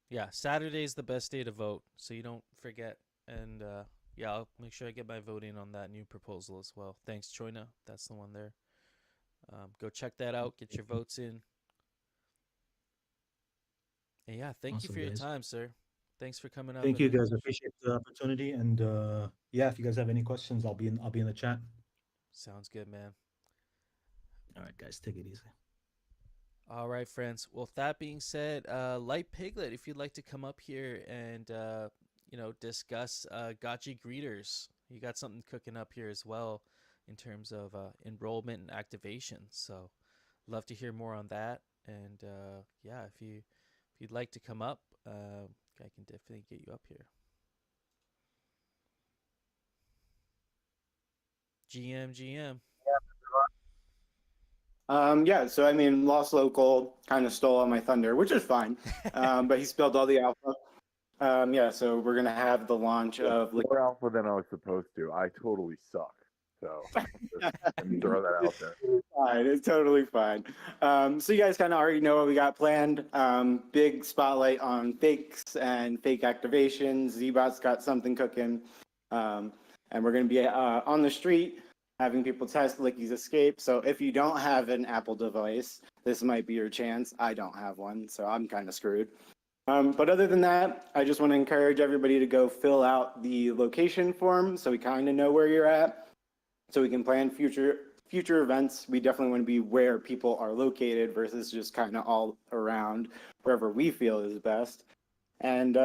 Yeah, Saturday's the best day to vote, so you don't forget. And yeah, I'll make sure I get my vote in on that new proposal as well. Thanks, Choina. That's the one there. Go check that out. Get your votes in. And yeah, thank you Awesome, for your guys. time, sir. Thanks for coming up. Thank you, And guys. I appreciate the opportunity, and yeah, if you guys have any questions, I'll be in the chat. sounds good, man. All right, guys, take it easy. All right, friends. Well, with that being said, Light Piglet, if you'd like to come up here and discuss Gotchi greeters, you got something cooking up here as well in terms of enrollment and activation. So, love to hear more on that. And yeah, if you'd like to come up, I can definitely get you up here. GM. Yeah, so I mean, Lost Local kind of stole all my thunder, which is fine. But he spilled all the alpha. Yeah, so we're gonna have the launch of More alpha than I was supposed to. I totally suck. So just throw that out there. Fine, it's totally fine. So you guys kind of already know what we got planned. Big spotlight on fakes and fake activations. Zbot's got something cooking, and we're gonna be on the street having people test Licky's Escape. So if you don't have an Apple device, this might be your chance. I don't have one, so I'm kind of screwed. But other than that, I just want to encourage everybody to go fill out the location form so we kind of know where you're at, so we can plan future events. We definitely want to be where people are located versus just kind of all around wherever we feel is best. And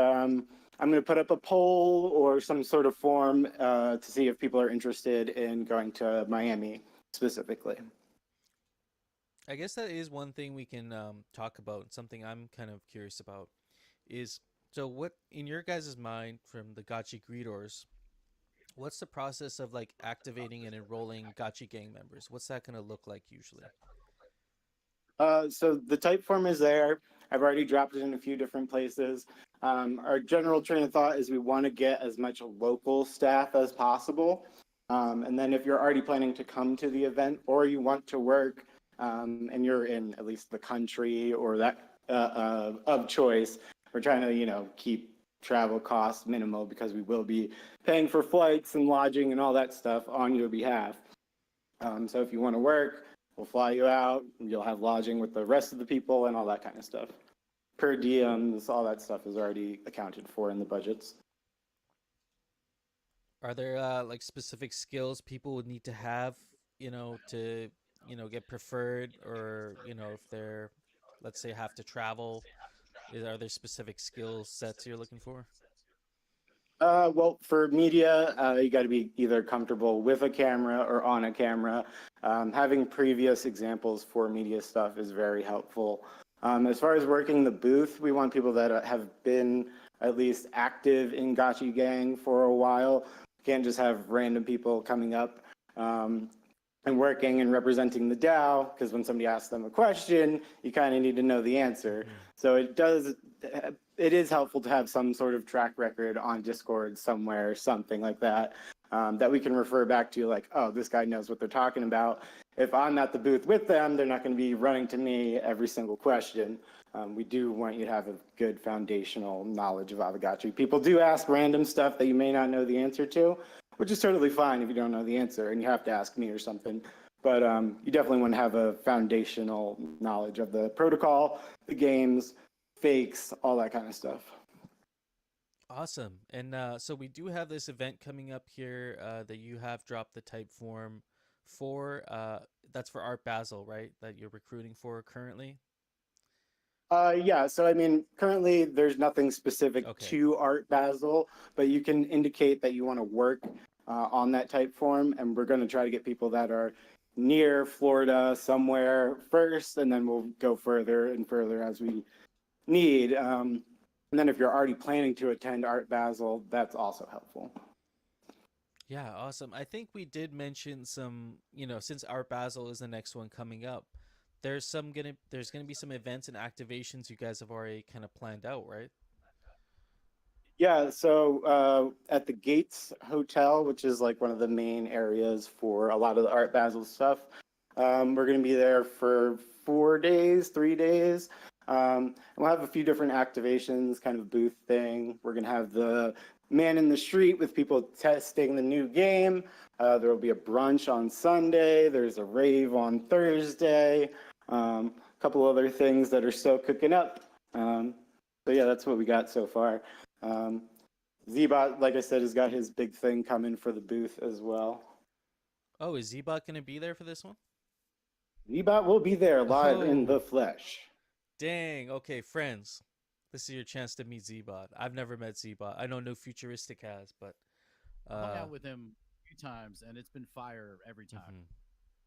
I'm going to put up a poll or some sort of form to see if people are interested in going to Miami specifically. I guess that is one thing we can talk about. Something I'm kind of curious about is, so what in your guys' mind from the Gotchi greeters, what's the process of like activating and enrolling Gotchi gang members? What's that going to look like usually? So the type form is there. I've already dropped it in a few different places. Our general train of thought is we want to get as much local staff as possible. And then if you're already planning to come to the event or you want to work and you're in at least the country or that of choice, we're trying to, keep travel costs minimal because we will be paying for flights and lodging and all that stuff on your behalf. So if you want to work, we'll fly you out. You'll have lodging with the rest of the people and all that kind of stuff. Per diems, all that stuff is already accounted for in the budgets. Are there like specific skills people would need to have, to get preferred, or if they're, let's say, have to travel? Are there specific skill sets you're looking for? Well, for media, you got to be either comfortable with a camera or on a camera. Having previous examples for media stuff is very helpful. As far as working the booth, we want people that have been at least active in Gotchi Gang for a while. We can't just have random people coming up and working and representing the DAO, because when somebody asks them a question, you kind of need to know the answer. So it is helpful to have some sort of track record on Discord somewhere, something like that, that we can refer back to, like, oh, this guy knows what they're talking about. If I'm at the booth with them, they're not going to be running to me every single question. We do want you to have a good foundational knowledge of Aavegotchi. People do ask random stuff that you may not know the answer to, which is totally fine if you don't know the answer and you have to ask me or something. But you definitely want to have a foundational knowledge of the protocol, the games, fakes, all that kind of stuff. Awesome. And so we do have this event coming up here that you have dropped the type form for. That's for Art Basel, right? That you're recruiting for currently? Yeah, so I mean, currently there's nothing specific Okay. to Art Basel, but you can indicate that you want to work on that type form, and we're going to try to get people that are near Florida somewhere first, and then we'll go further and further as we need. And then if you're already planning to attend Art Basel, that's also helpful. Yeah, awesome. I think we did mention some, since Art Basel is the next one coming up, there's gonna be some events and activations you guys have already kind of planned out, right? Yeah, so at the Gates Hotel, which is like one of the main areas for a lot of the Art Basel stuff, we're going to be there for 4 days, 3 days. And we'll have a few different activations, kind of booth thing. We're going to have the man in the street with people testing the new game. There will be a brunch on Sunday. There's a rave on Thursday. A couple other things that are still cooking up. So yeah, that's what we got so far. Zbot, like I said, has got his big thing coming for the booth as well. Oh, is Zbot going to be there for this one? Zbot will be there live in the flesh. Dang. Okay, friends. This is your chance to meet Zbot. I've never met Zbot. I know No Futuristic has, but I hung out with him a few times, and it's been fire every time. Mm-hmm.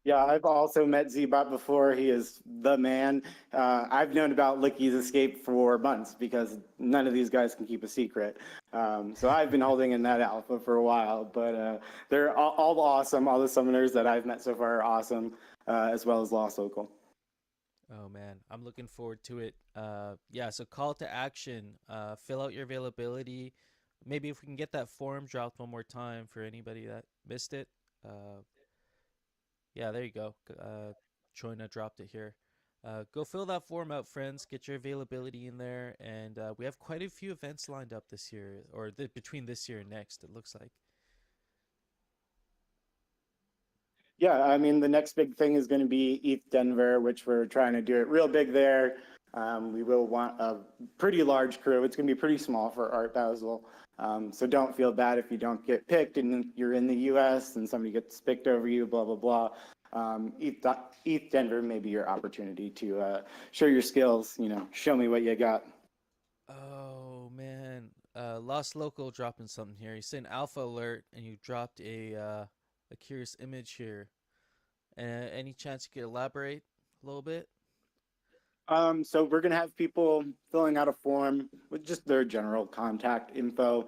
Yeah, I've also met Zbot before. He is the man. I've known about Licky's escape for months because none of these guys can keep a secret. So I've been holding in that alpha for a while, but they're all awesome. All the summoners that I've met so far are awesome, as well as Lost Local. Oh man, I'm looking forward to it. Yeah, so call to action. Fill out your availability. Maybe if we can get that form dropped one more time for anybody that missed it. Yeah, there you go. Choina dropped it here. Go fill that form out, friends. Get your availability in there, and we have quite a few events lined up this year, or between this year and next. It looks like. Yeah, I mean, the next big thing is going to be ETH Denver, which we're trying to do it real big there. We will want a pretty large crew. It's going to be pretty small for Art Basel. So don't feel bad if you don't get picked and you're in the US and somebody gets picked over you, blah, blah, blah. ETH Denver may be your opportunity to show your skills, show me what you got. Oh, man. Lost Local dropping something here. You sent Alpha Alert, and you dropped a curious image here. Any chance you could elaborate a little bit? So we're going to have people filling out a form with just their general contact info,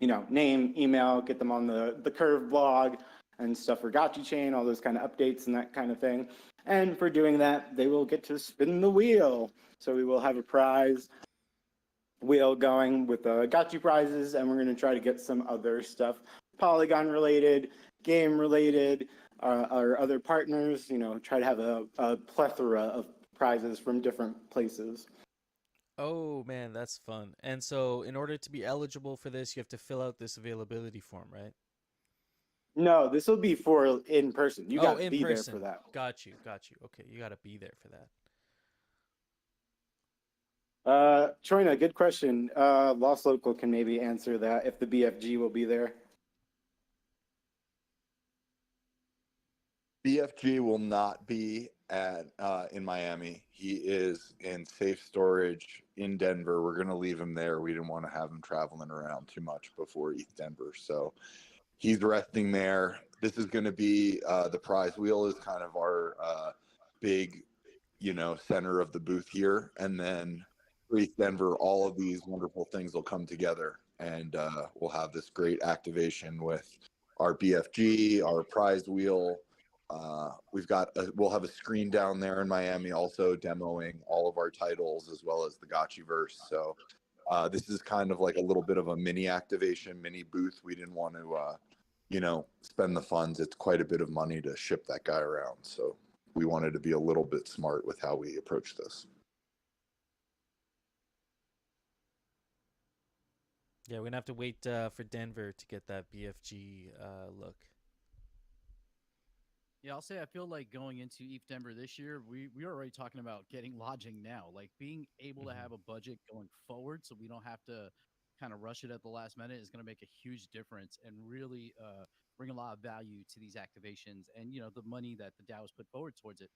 name, email, get them on the Curve blog and stuff for Gotchi Chain, all those kind of updates and that kind of thing. And for doing that, they will get to spin the wheel. So we will have a prize wheel going with Gotchi prizes, and we're going to try to get some other stuff, Polygon related, game related, our other partners, try to have a plethora of prizes from different places. Oh man, that's fun. And so, in order to be eligible for this, you have to fill out this availability form, right? No, this will be for in person. You Oh, got to in be there for person. that. Got you. Got you. Okay, you got to be there for that. Choina, good question. Lost Local can maybe answer that if the BFG will be there. BFG will not be at in Miami. He is in safe storage in Denver. We're going to leave him there. We didn't want to have him traveling around too much before ETH Denver, so he's resting there. This is going to be the prize wheel is kind of our big, center of the booth here, and then for ETH Denver, all of these wonderful things will come together, and we'll have this great activation with our BFG, our prize wheel. We'll have a screen down there in Miami also demoing all of our titles as well as the Gotchiverse. So this is kind of like a little bit of a mini activation, mini booth. We didn't want to, spend the funds. It's quite a bit of money to ship that guy around. So we wanted to be a little bit smart with how we approach this. Yeah, we're gonna have to wait for Denver to get that BFG look. Yeah, I'll say I feel like going into ETH Denver this year, we are already talking about getting lodging now, like being able to have a budget going forward, so we don't have to kind of rush it at the last minute is going to make a huge difference and really bring a lot of value to these activations and the money that the DAO has put forward towards it.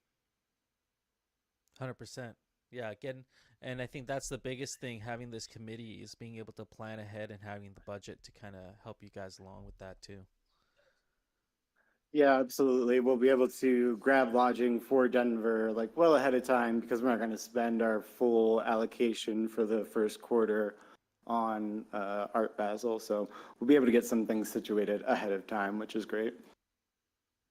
100%. Yeah, again, and I think that's the biggest thing having this committee is being able to plan ahead and having the budget to kind of help you guys along with that too. Yeah, absolutely. We'll be able to grab lodging for Denver like well ahead of time because we're not going to spend our full allocation for the first quarter on Art Basel. So we'll be able to get some things situated ahead of time, which is great.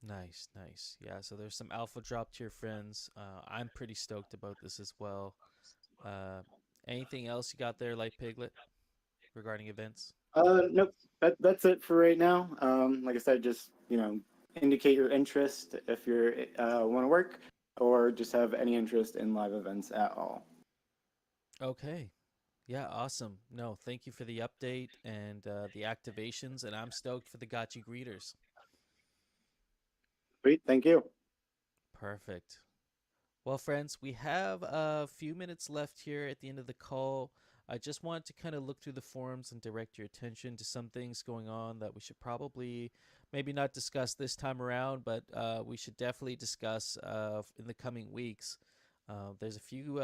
Nice, nice. Yeah, so there's some alpha drop to your friends. I'm pretty stoked about this as well. Uh, Anything else you got there, like Piglet, regarding events? Nope, that's it for right now. Like I said, just indicate your interest if you want to work or just have any interest in live events at all. Okay. Yeah, awesome. No, thank you for the update and the activations, and I'm stoked for the Gotchi greeters. Great, thank you. Perfect. Well, friends, we have a few minutes left here at the end of the call. I just want to kind of look through the forums and direct your attention to some things going on that we should probably maybe not discuss this time around, but we should definitely discuss in the coming weeks. There's a few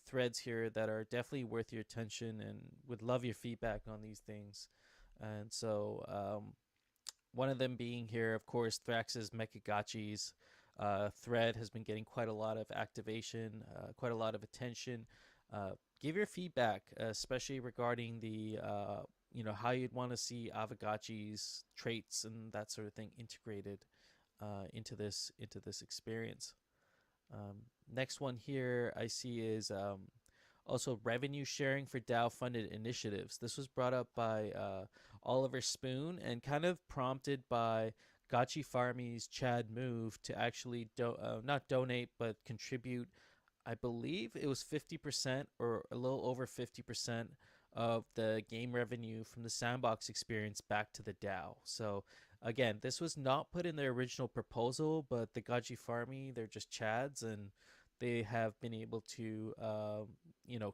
threads here that are definitely worth your attention and would love your feedback on these things. And so, one of them being here, of course, Thrax's Mechagotchis thread has been getting quite a lot of activation, quite a lot of attention. Give your feedback, especially regarding the how you'd want to see Aavegotchi's traits and that sort of thing integrated into this experience. Next one here I see is also revenue sharing for DAO funded initiatives. This was brought up by Oliver Spoon and kind of prompted by Gotchi Farmy's Chad Move to actually not donate but contribute. I believe it was 50% or a little over 50% of the game revenue from the sandbox experience back to the DAO. So again, this was not put in their original proposal, but the Gotchi Farmy, they're just Chads and they have been able to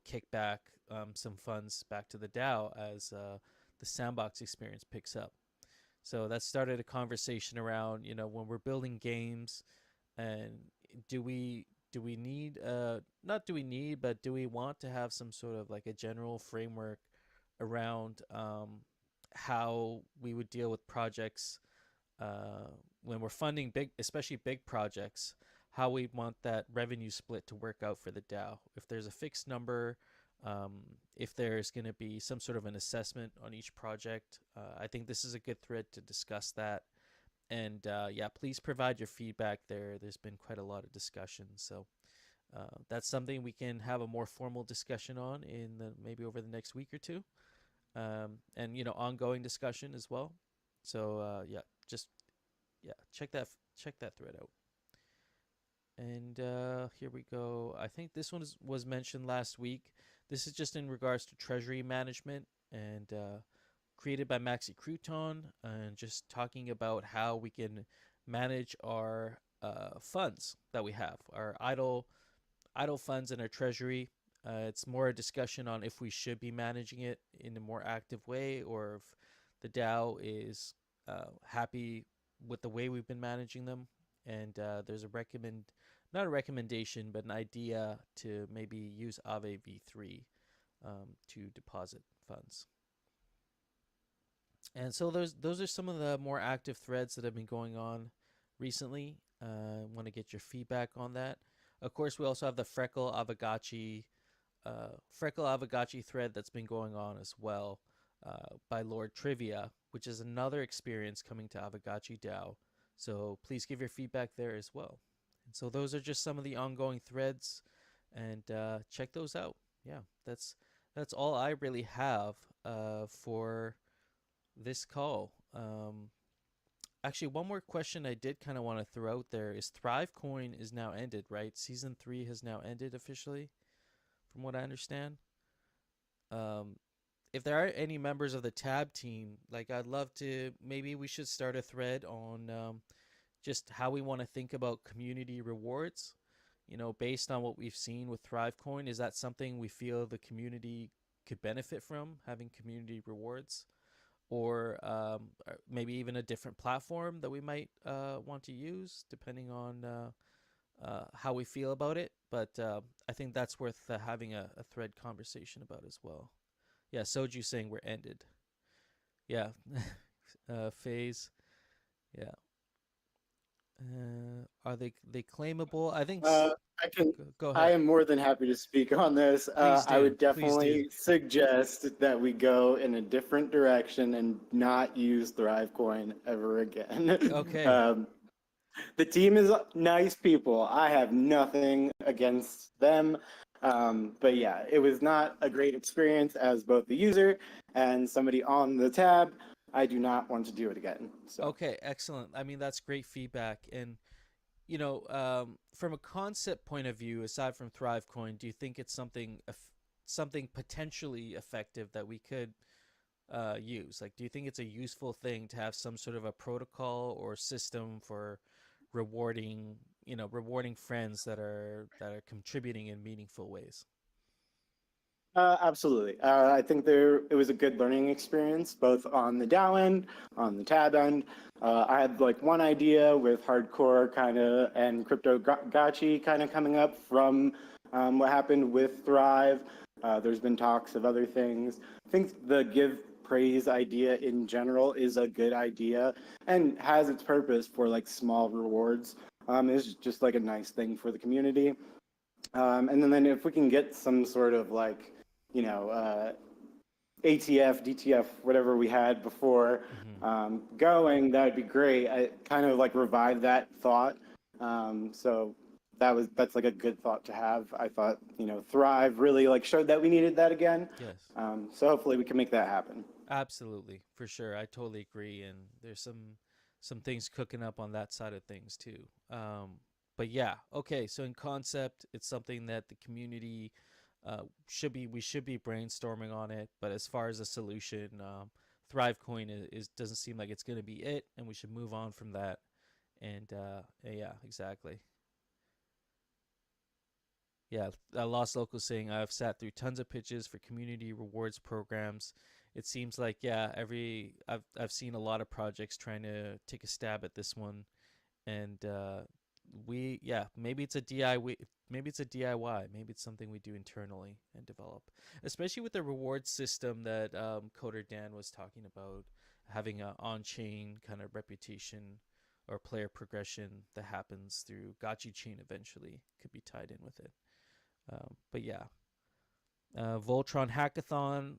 kick back some funds back to the DAO as the sandbox experience picks up. So that started a conversation around when we're building games, and do we need not do we need but do we want to have some sort of like a general framework around how we would deal with projects when we're funding big, especially big projects, how we want that revenue split to work out for the DAO. If there's a fixed number, um, if there's going to be some sort of an assessment on each project, I think this is a good thread to discuss that. And yeah, please provide your feedback there. There's been quite a lot of discussion, so that's something we can have a more formal discussion on in maybe over the next week or two, and ongoing discussion as well. So yeah, just check that thread out. And here we go. I think this one was mentioned last week. This is just in regards to treasury management and created by Maxi Crouton, and just talking about how we can manage our funds that we have, our idle funds in our treasury. It's more a discussion on if we should be managing it in a more active way, or if the DAO is happy with the way we've been managing them. And there's not a recommendation, but an idea to maybe use Aave v3 to deposit funds. And so those are some of the more active threads that have been going on recently. Want to get your feedback on that. Of course, we also have the Freckle Aavegotchi thread that's been going on as well, by Lord Trivia, which is another experience coming to Aavegotchi DAO. So please give your feedback there as well. And so those are just some of the ongoing threads, and check those out. Yeah, that's all I really have for this call. Actually, one more question I did kind of want to throw out there is ThriveCoin is now ended, right? Season 3 has now ended officially, from what I understand. If there are any members of the tab team, like, I'd love to, maybe we should start a thread on just how we want to think about community rewards, based on what we've seen with ThriveCoin. Is that something we feel the community could benefit from, having community rewards? Or maybe even a different platform that we might want to use, depending on how we feel about it. But I think that's worth having a thread conversation about as well. Yeah, Soju saying we're ended. Yeah, phase. Yeah. Are they claimable? I think. I can. Go I ahead. am more than happy to speak on this. Please I do. would Please do. definitely suggest that we go in a different direction and not use ThriveCoin ever again. Okay. The team is nice people. I have nothing against them. But yeah, it was not a great experience as both the user and somebody on the tab. I do not want to do it again. So. Okay, excellent. I mean, that's great feedback. And from a concept point of view, aside from ThriveCoin, do you think it's something potentially effective that we could use? Like, do you think it's a useful thing to have some sort of a protocol or system for rewarding friends that are contributing in meaningful ways? Absolutely. I think it was a good learning experience, both on the DAO end, on the tab end. I had like one idea with hardcore kind of and crypto-gotchi kind of coming up from what happened with Thrive. There's been talks of other things. I think the give praise idea in general is a good idea and has its purpose for like small rewards. It's just like a nice thing for the community. And then if we can get some sort of like, ATF, DTF, whatever we had before going, that would be great. I kind of like revived that thought. So that's like a good thought to have. I thought, Thrive really like showed that we needed that again. Yes. So hopefully we can make that happen. Absolutely, for sure. I totally agree. And there's some things cooking up on that side of things too. But yeah, okay. So in concept, it's something that the community we should be brainstorming on it. But as far as a solution, ThriveCoin doesn't seem like it's going to be it, and we should move on from that. And yeah, exactly. Yeah, Lost Local saying I've sat through tons of pitches for community rewards programs. It seems like I've seen a lot of projects trying to take a stab at this one, and maybe it's a DIY. Maybe it's a DIY. Maybe it's something we do internally and develop, especially with the reward system that Coder Dan was talking about, having an on-chain kind of reputation or player progression that happens through Gotchi chain eventually could be tied in with it. But yeah, Voltron Hackathon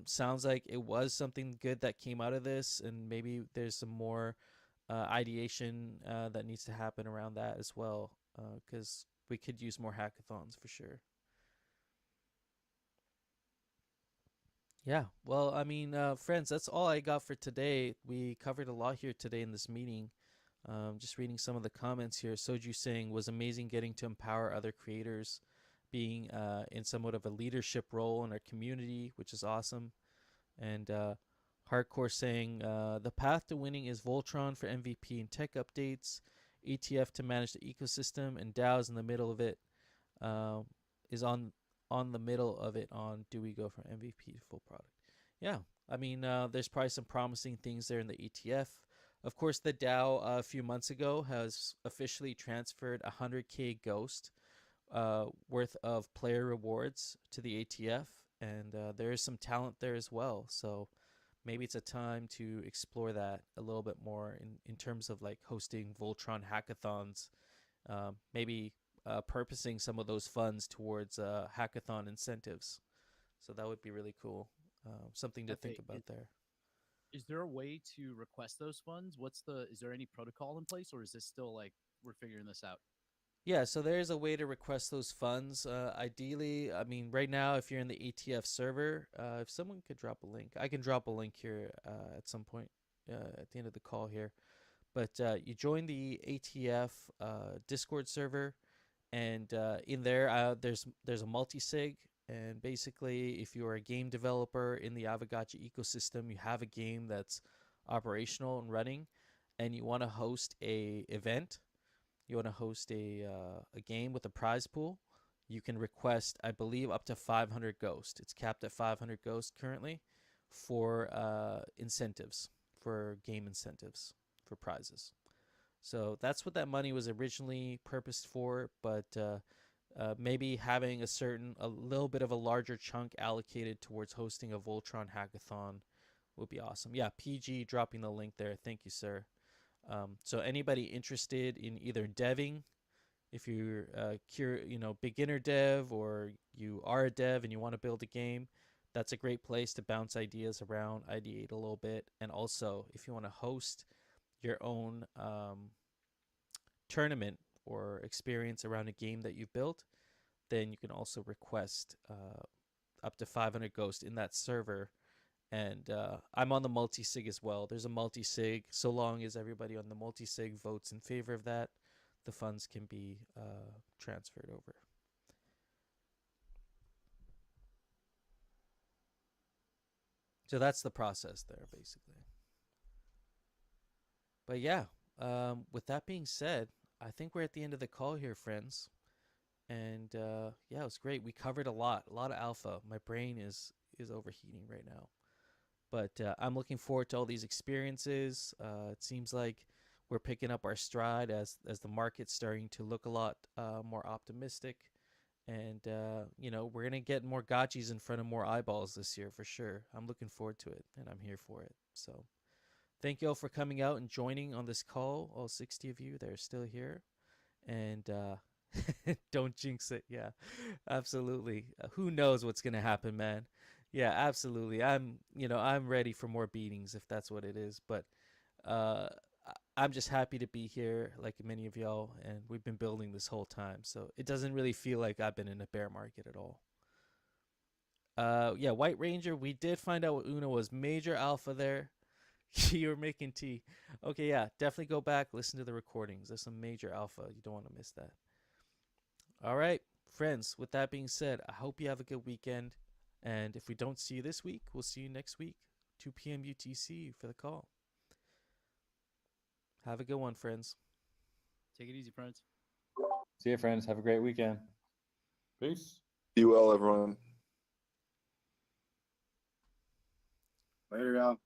sounds like it was something good that came out of this, and maybe there's some more ideation that needs to happen around that as well, because we could use more hackathons for sure. Yeah, well, I mean, friends, that's all I got for today. We covered a lot here today in this meeting. Just reading some of the comments here. Soju saying was amazing getting to empower other creators being in somewhat of a leadership role in our community, which is awesome. And Hardcore saying the path to winning is Voltron for MVP and tech updates, ETF to manage the ecosystem, and DAOs in the middle of it. Is on the middle of it on do we go from MVP to full product? Yeah, I mean there's probably some promising things there in the ETF. Of course, the DAO a few months ago has officially transferred 100K Ghost worth of player rewards to the ATF, and there is some talent there as well. So maybe it's a time to explore that a little bit more in terms of like hosting Voltron hackathons, maybe purposing some of those funds towards hackathon incentives. So that would be really cool. Something to think about there. Is there a way to request those funds? Is there any protocol in place, or is this still like we're figuring this out? Yeah, so there's a way to request those funds. Ideally, I mean, right now, if you're in the ATF server, if someone could drop a link, I can drop a link here at some point at the end of the call here. But you join the ATF Discord server, and in there, there's a multi-sig. And basically, if you're a game developer in the Aavegotchi ecosystem, you have a game that's operational and running, and you want to host a event, you want to host a game with a prize pool, you can request, I believe, up to 500 ghost. It's capped at 500 ghost currently for incentives, for game incentives, for prizes. So that's what that money was originally purposed for, but maybe having a little bit of a larger chunk allocated towards hosting a Voltron hackathon would be awesome. Yeah, PG dropping the link there. Thank you, sir. So anybody interested in either deving, if you're beginner dev, or you are a dev and you want to build a game, that's a great place to bounce ideas around, ideate a little bit. And also, if you want to host your own tournament or experience around a game that you've built, then you can also request up to 500 ghost in that server. And I'm on the multi-sig as well. There's a multi-sig. So long as everybody on the multi-sig votes in favor of that, the funds can be transferred over. So that's the process there, basically. But yeah, with that being said, I think we're at the end of the call here, friends. And yeah, it was great. We covered a lot of alpha. My brain is overheating right now. But I'm looking forward to all these experiences. It seems like we're picking up our stride as the market's starting to look a lot more optimistic. And, we're going to get more gotchis in front of more eyeballs this year for sure. I'm looking forward to it, and I'm here for it. So thank you all for coming out and joining on this call, all 60 of you that are still here. And don't jinx it. Yeah, absolutely. Who knows what's going to happen, man? Yeah, absolutely. I'm ready for more beatings if that's what it is. But I'm just happy to be here, like many of y'all, and we've been building this whole time. So it doesn't really feel like I've been in a bear market at all. Yeah, White Ranger, we did find out what Uno was major alpha there. You were making tea. Okay, yeah, definitely go back, listen to the recordings. There's some major alpha. You don't want to miss that. All right, friends, with that being said, I hope you have a good weekend. And if we don't see you this week, we'll see you next week, 2 p.m. UTC for the call. Have a good one, friends. Take it easy, friends. See you, friends. Have a great weekend. Peace. Be well, everyone. Later, y'all.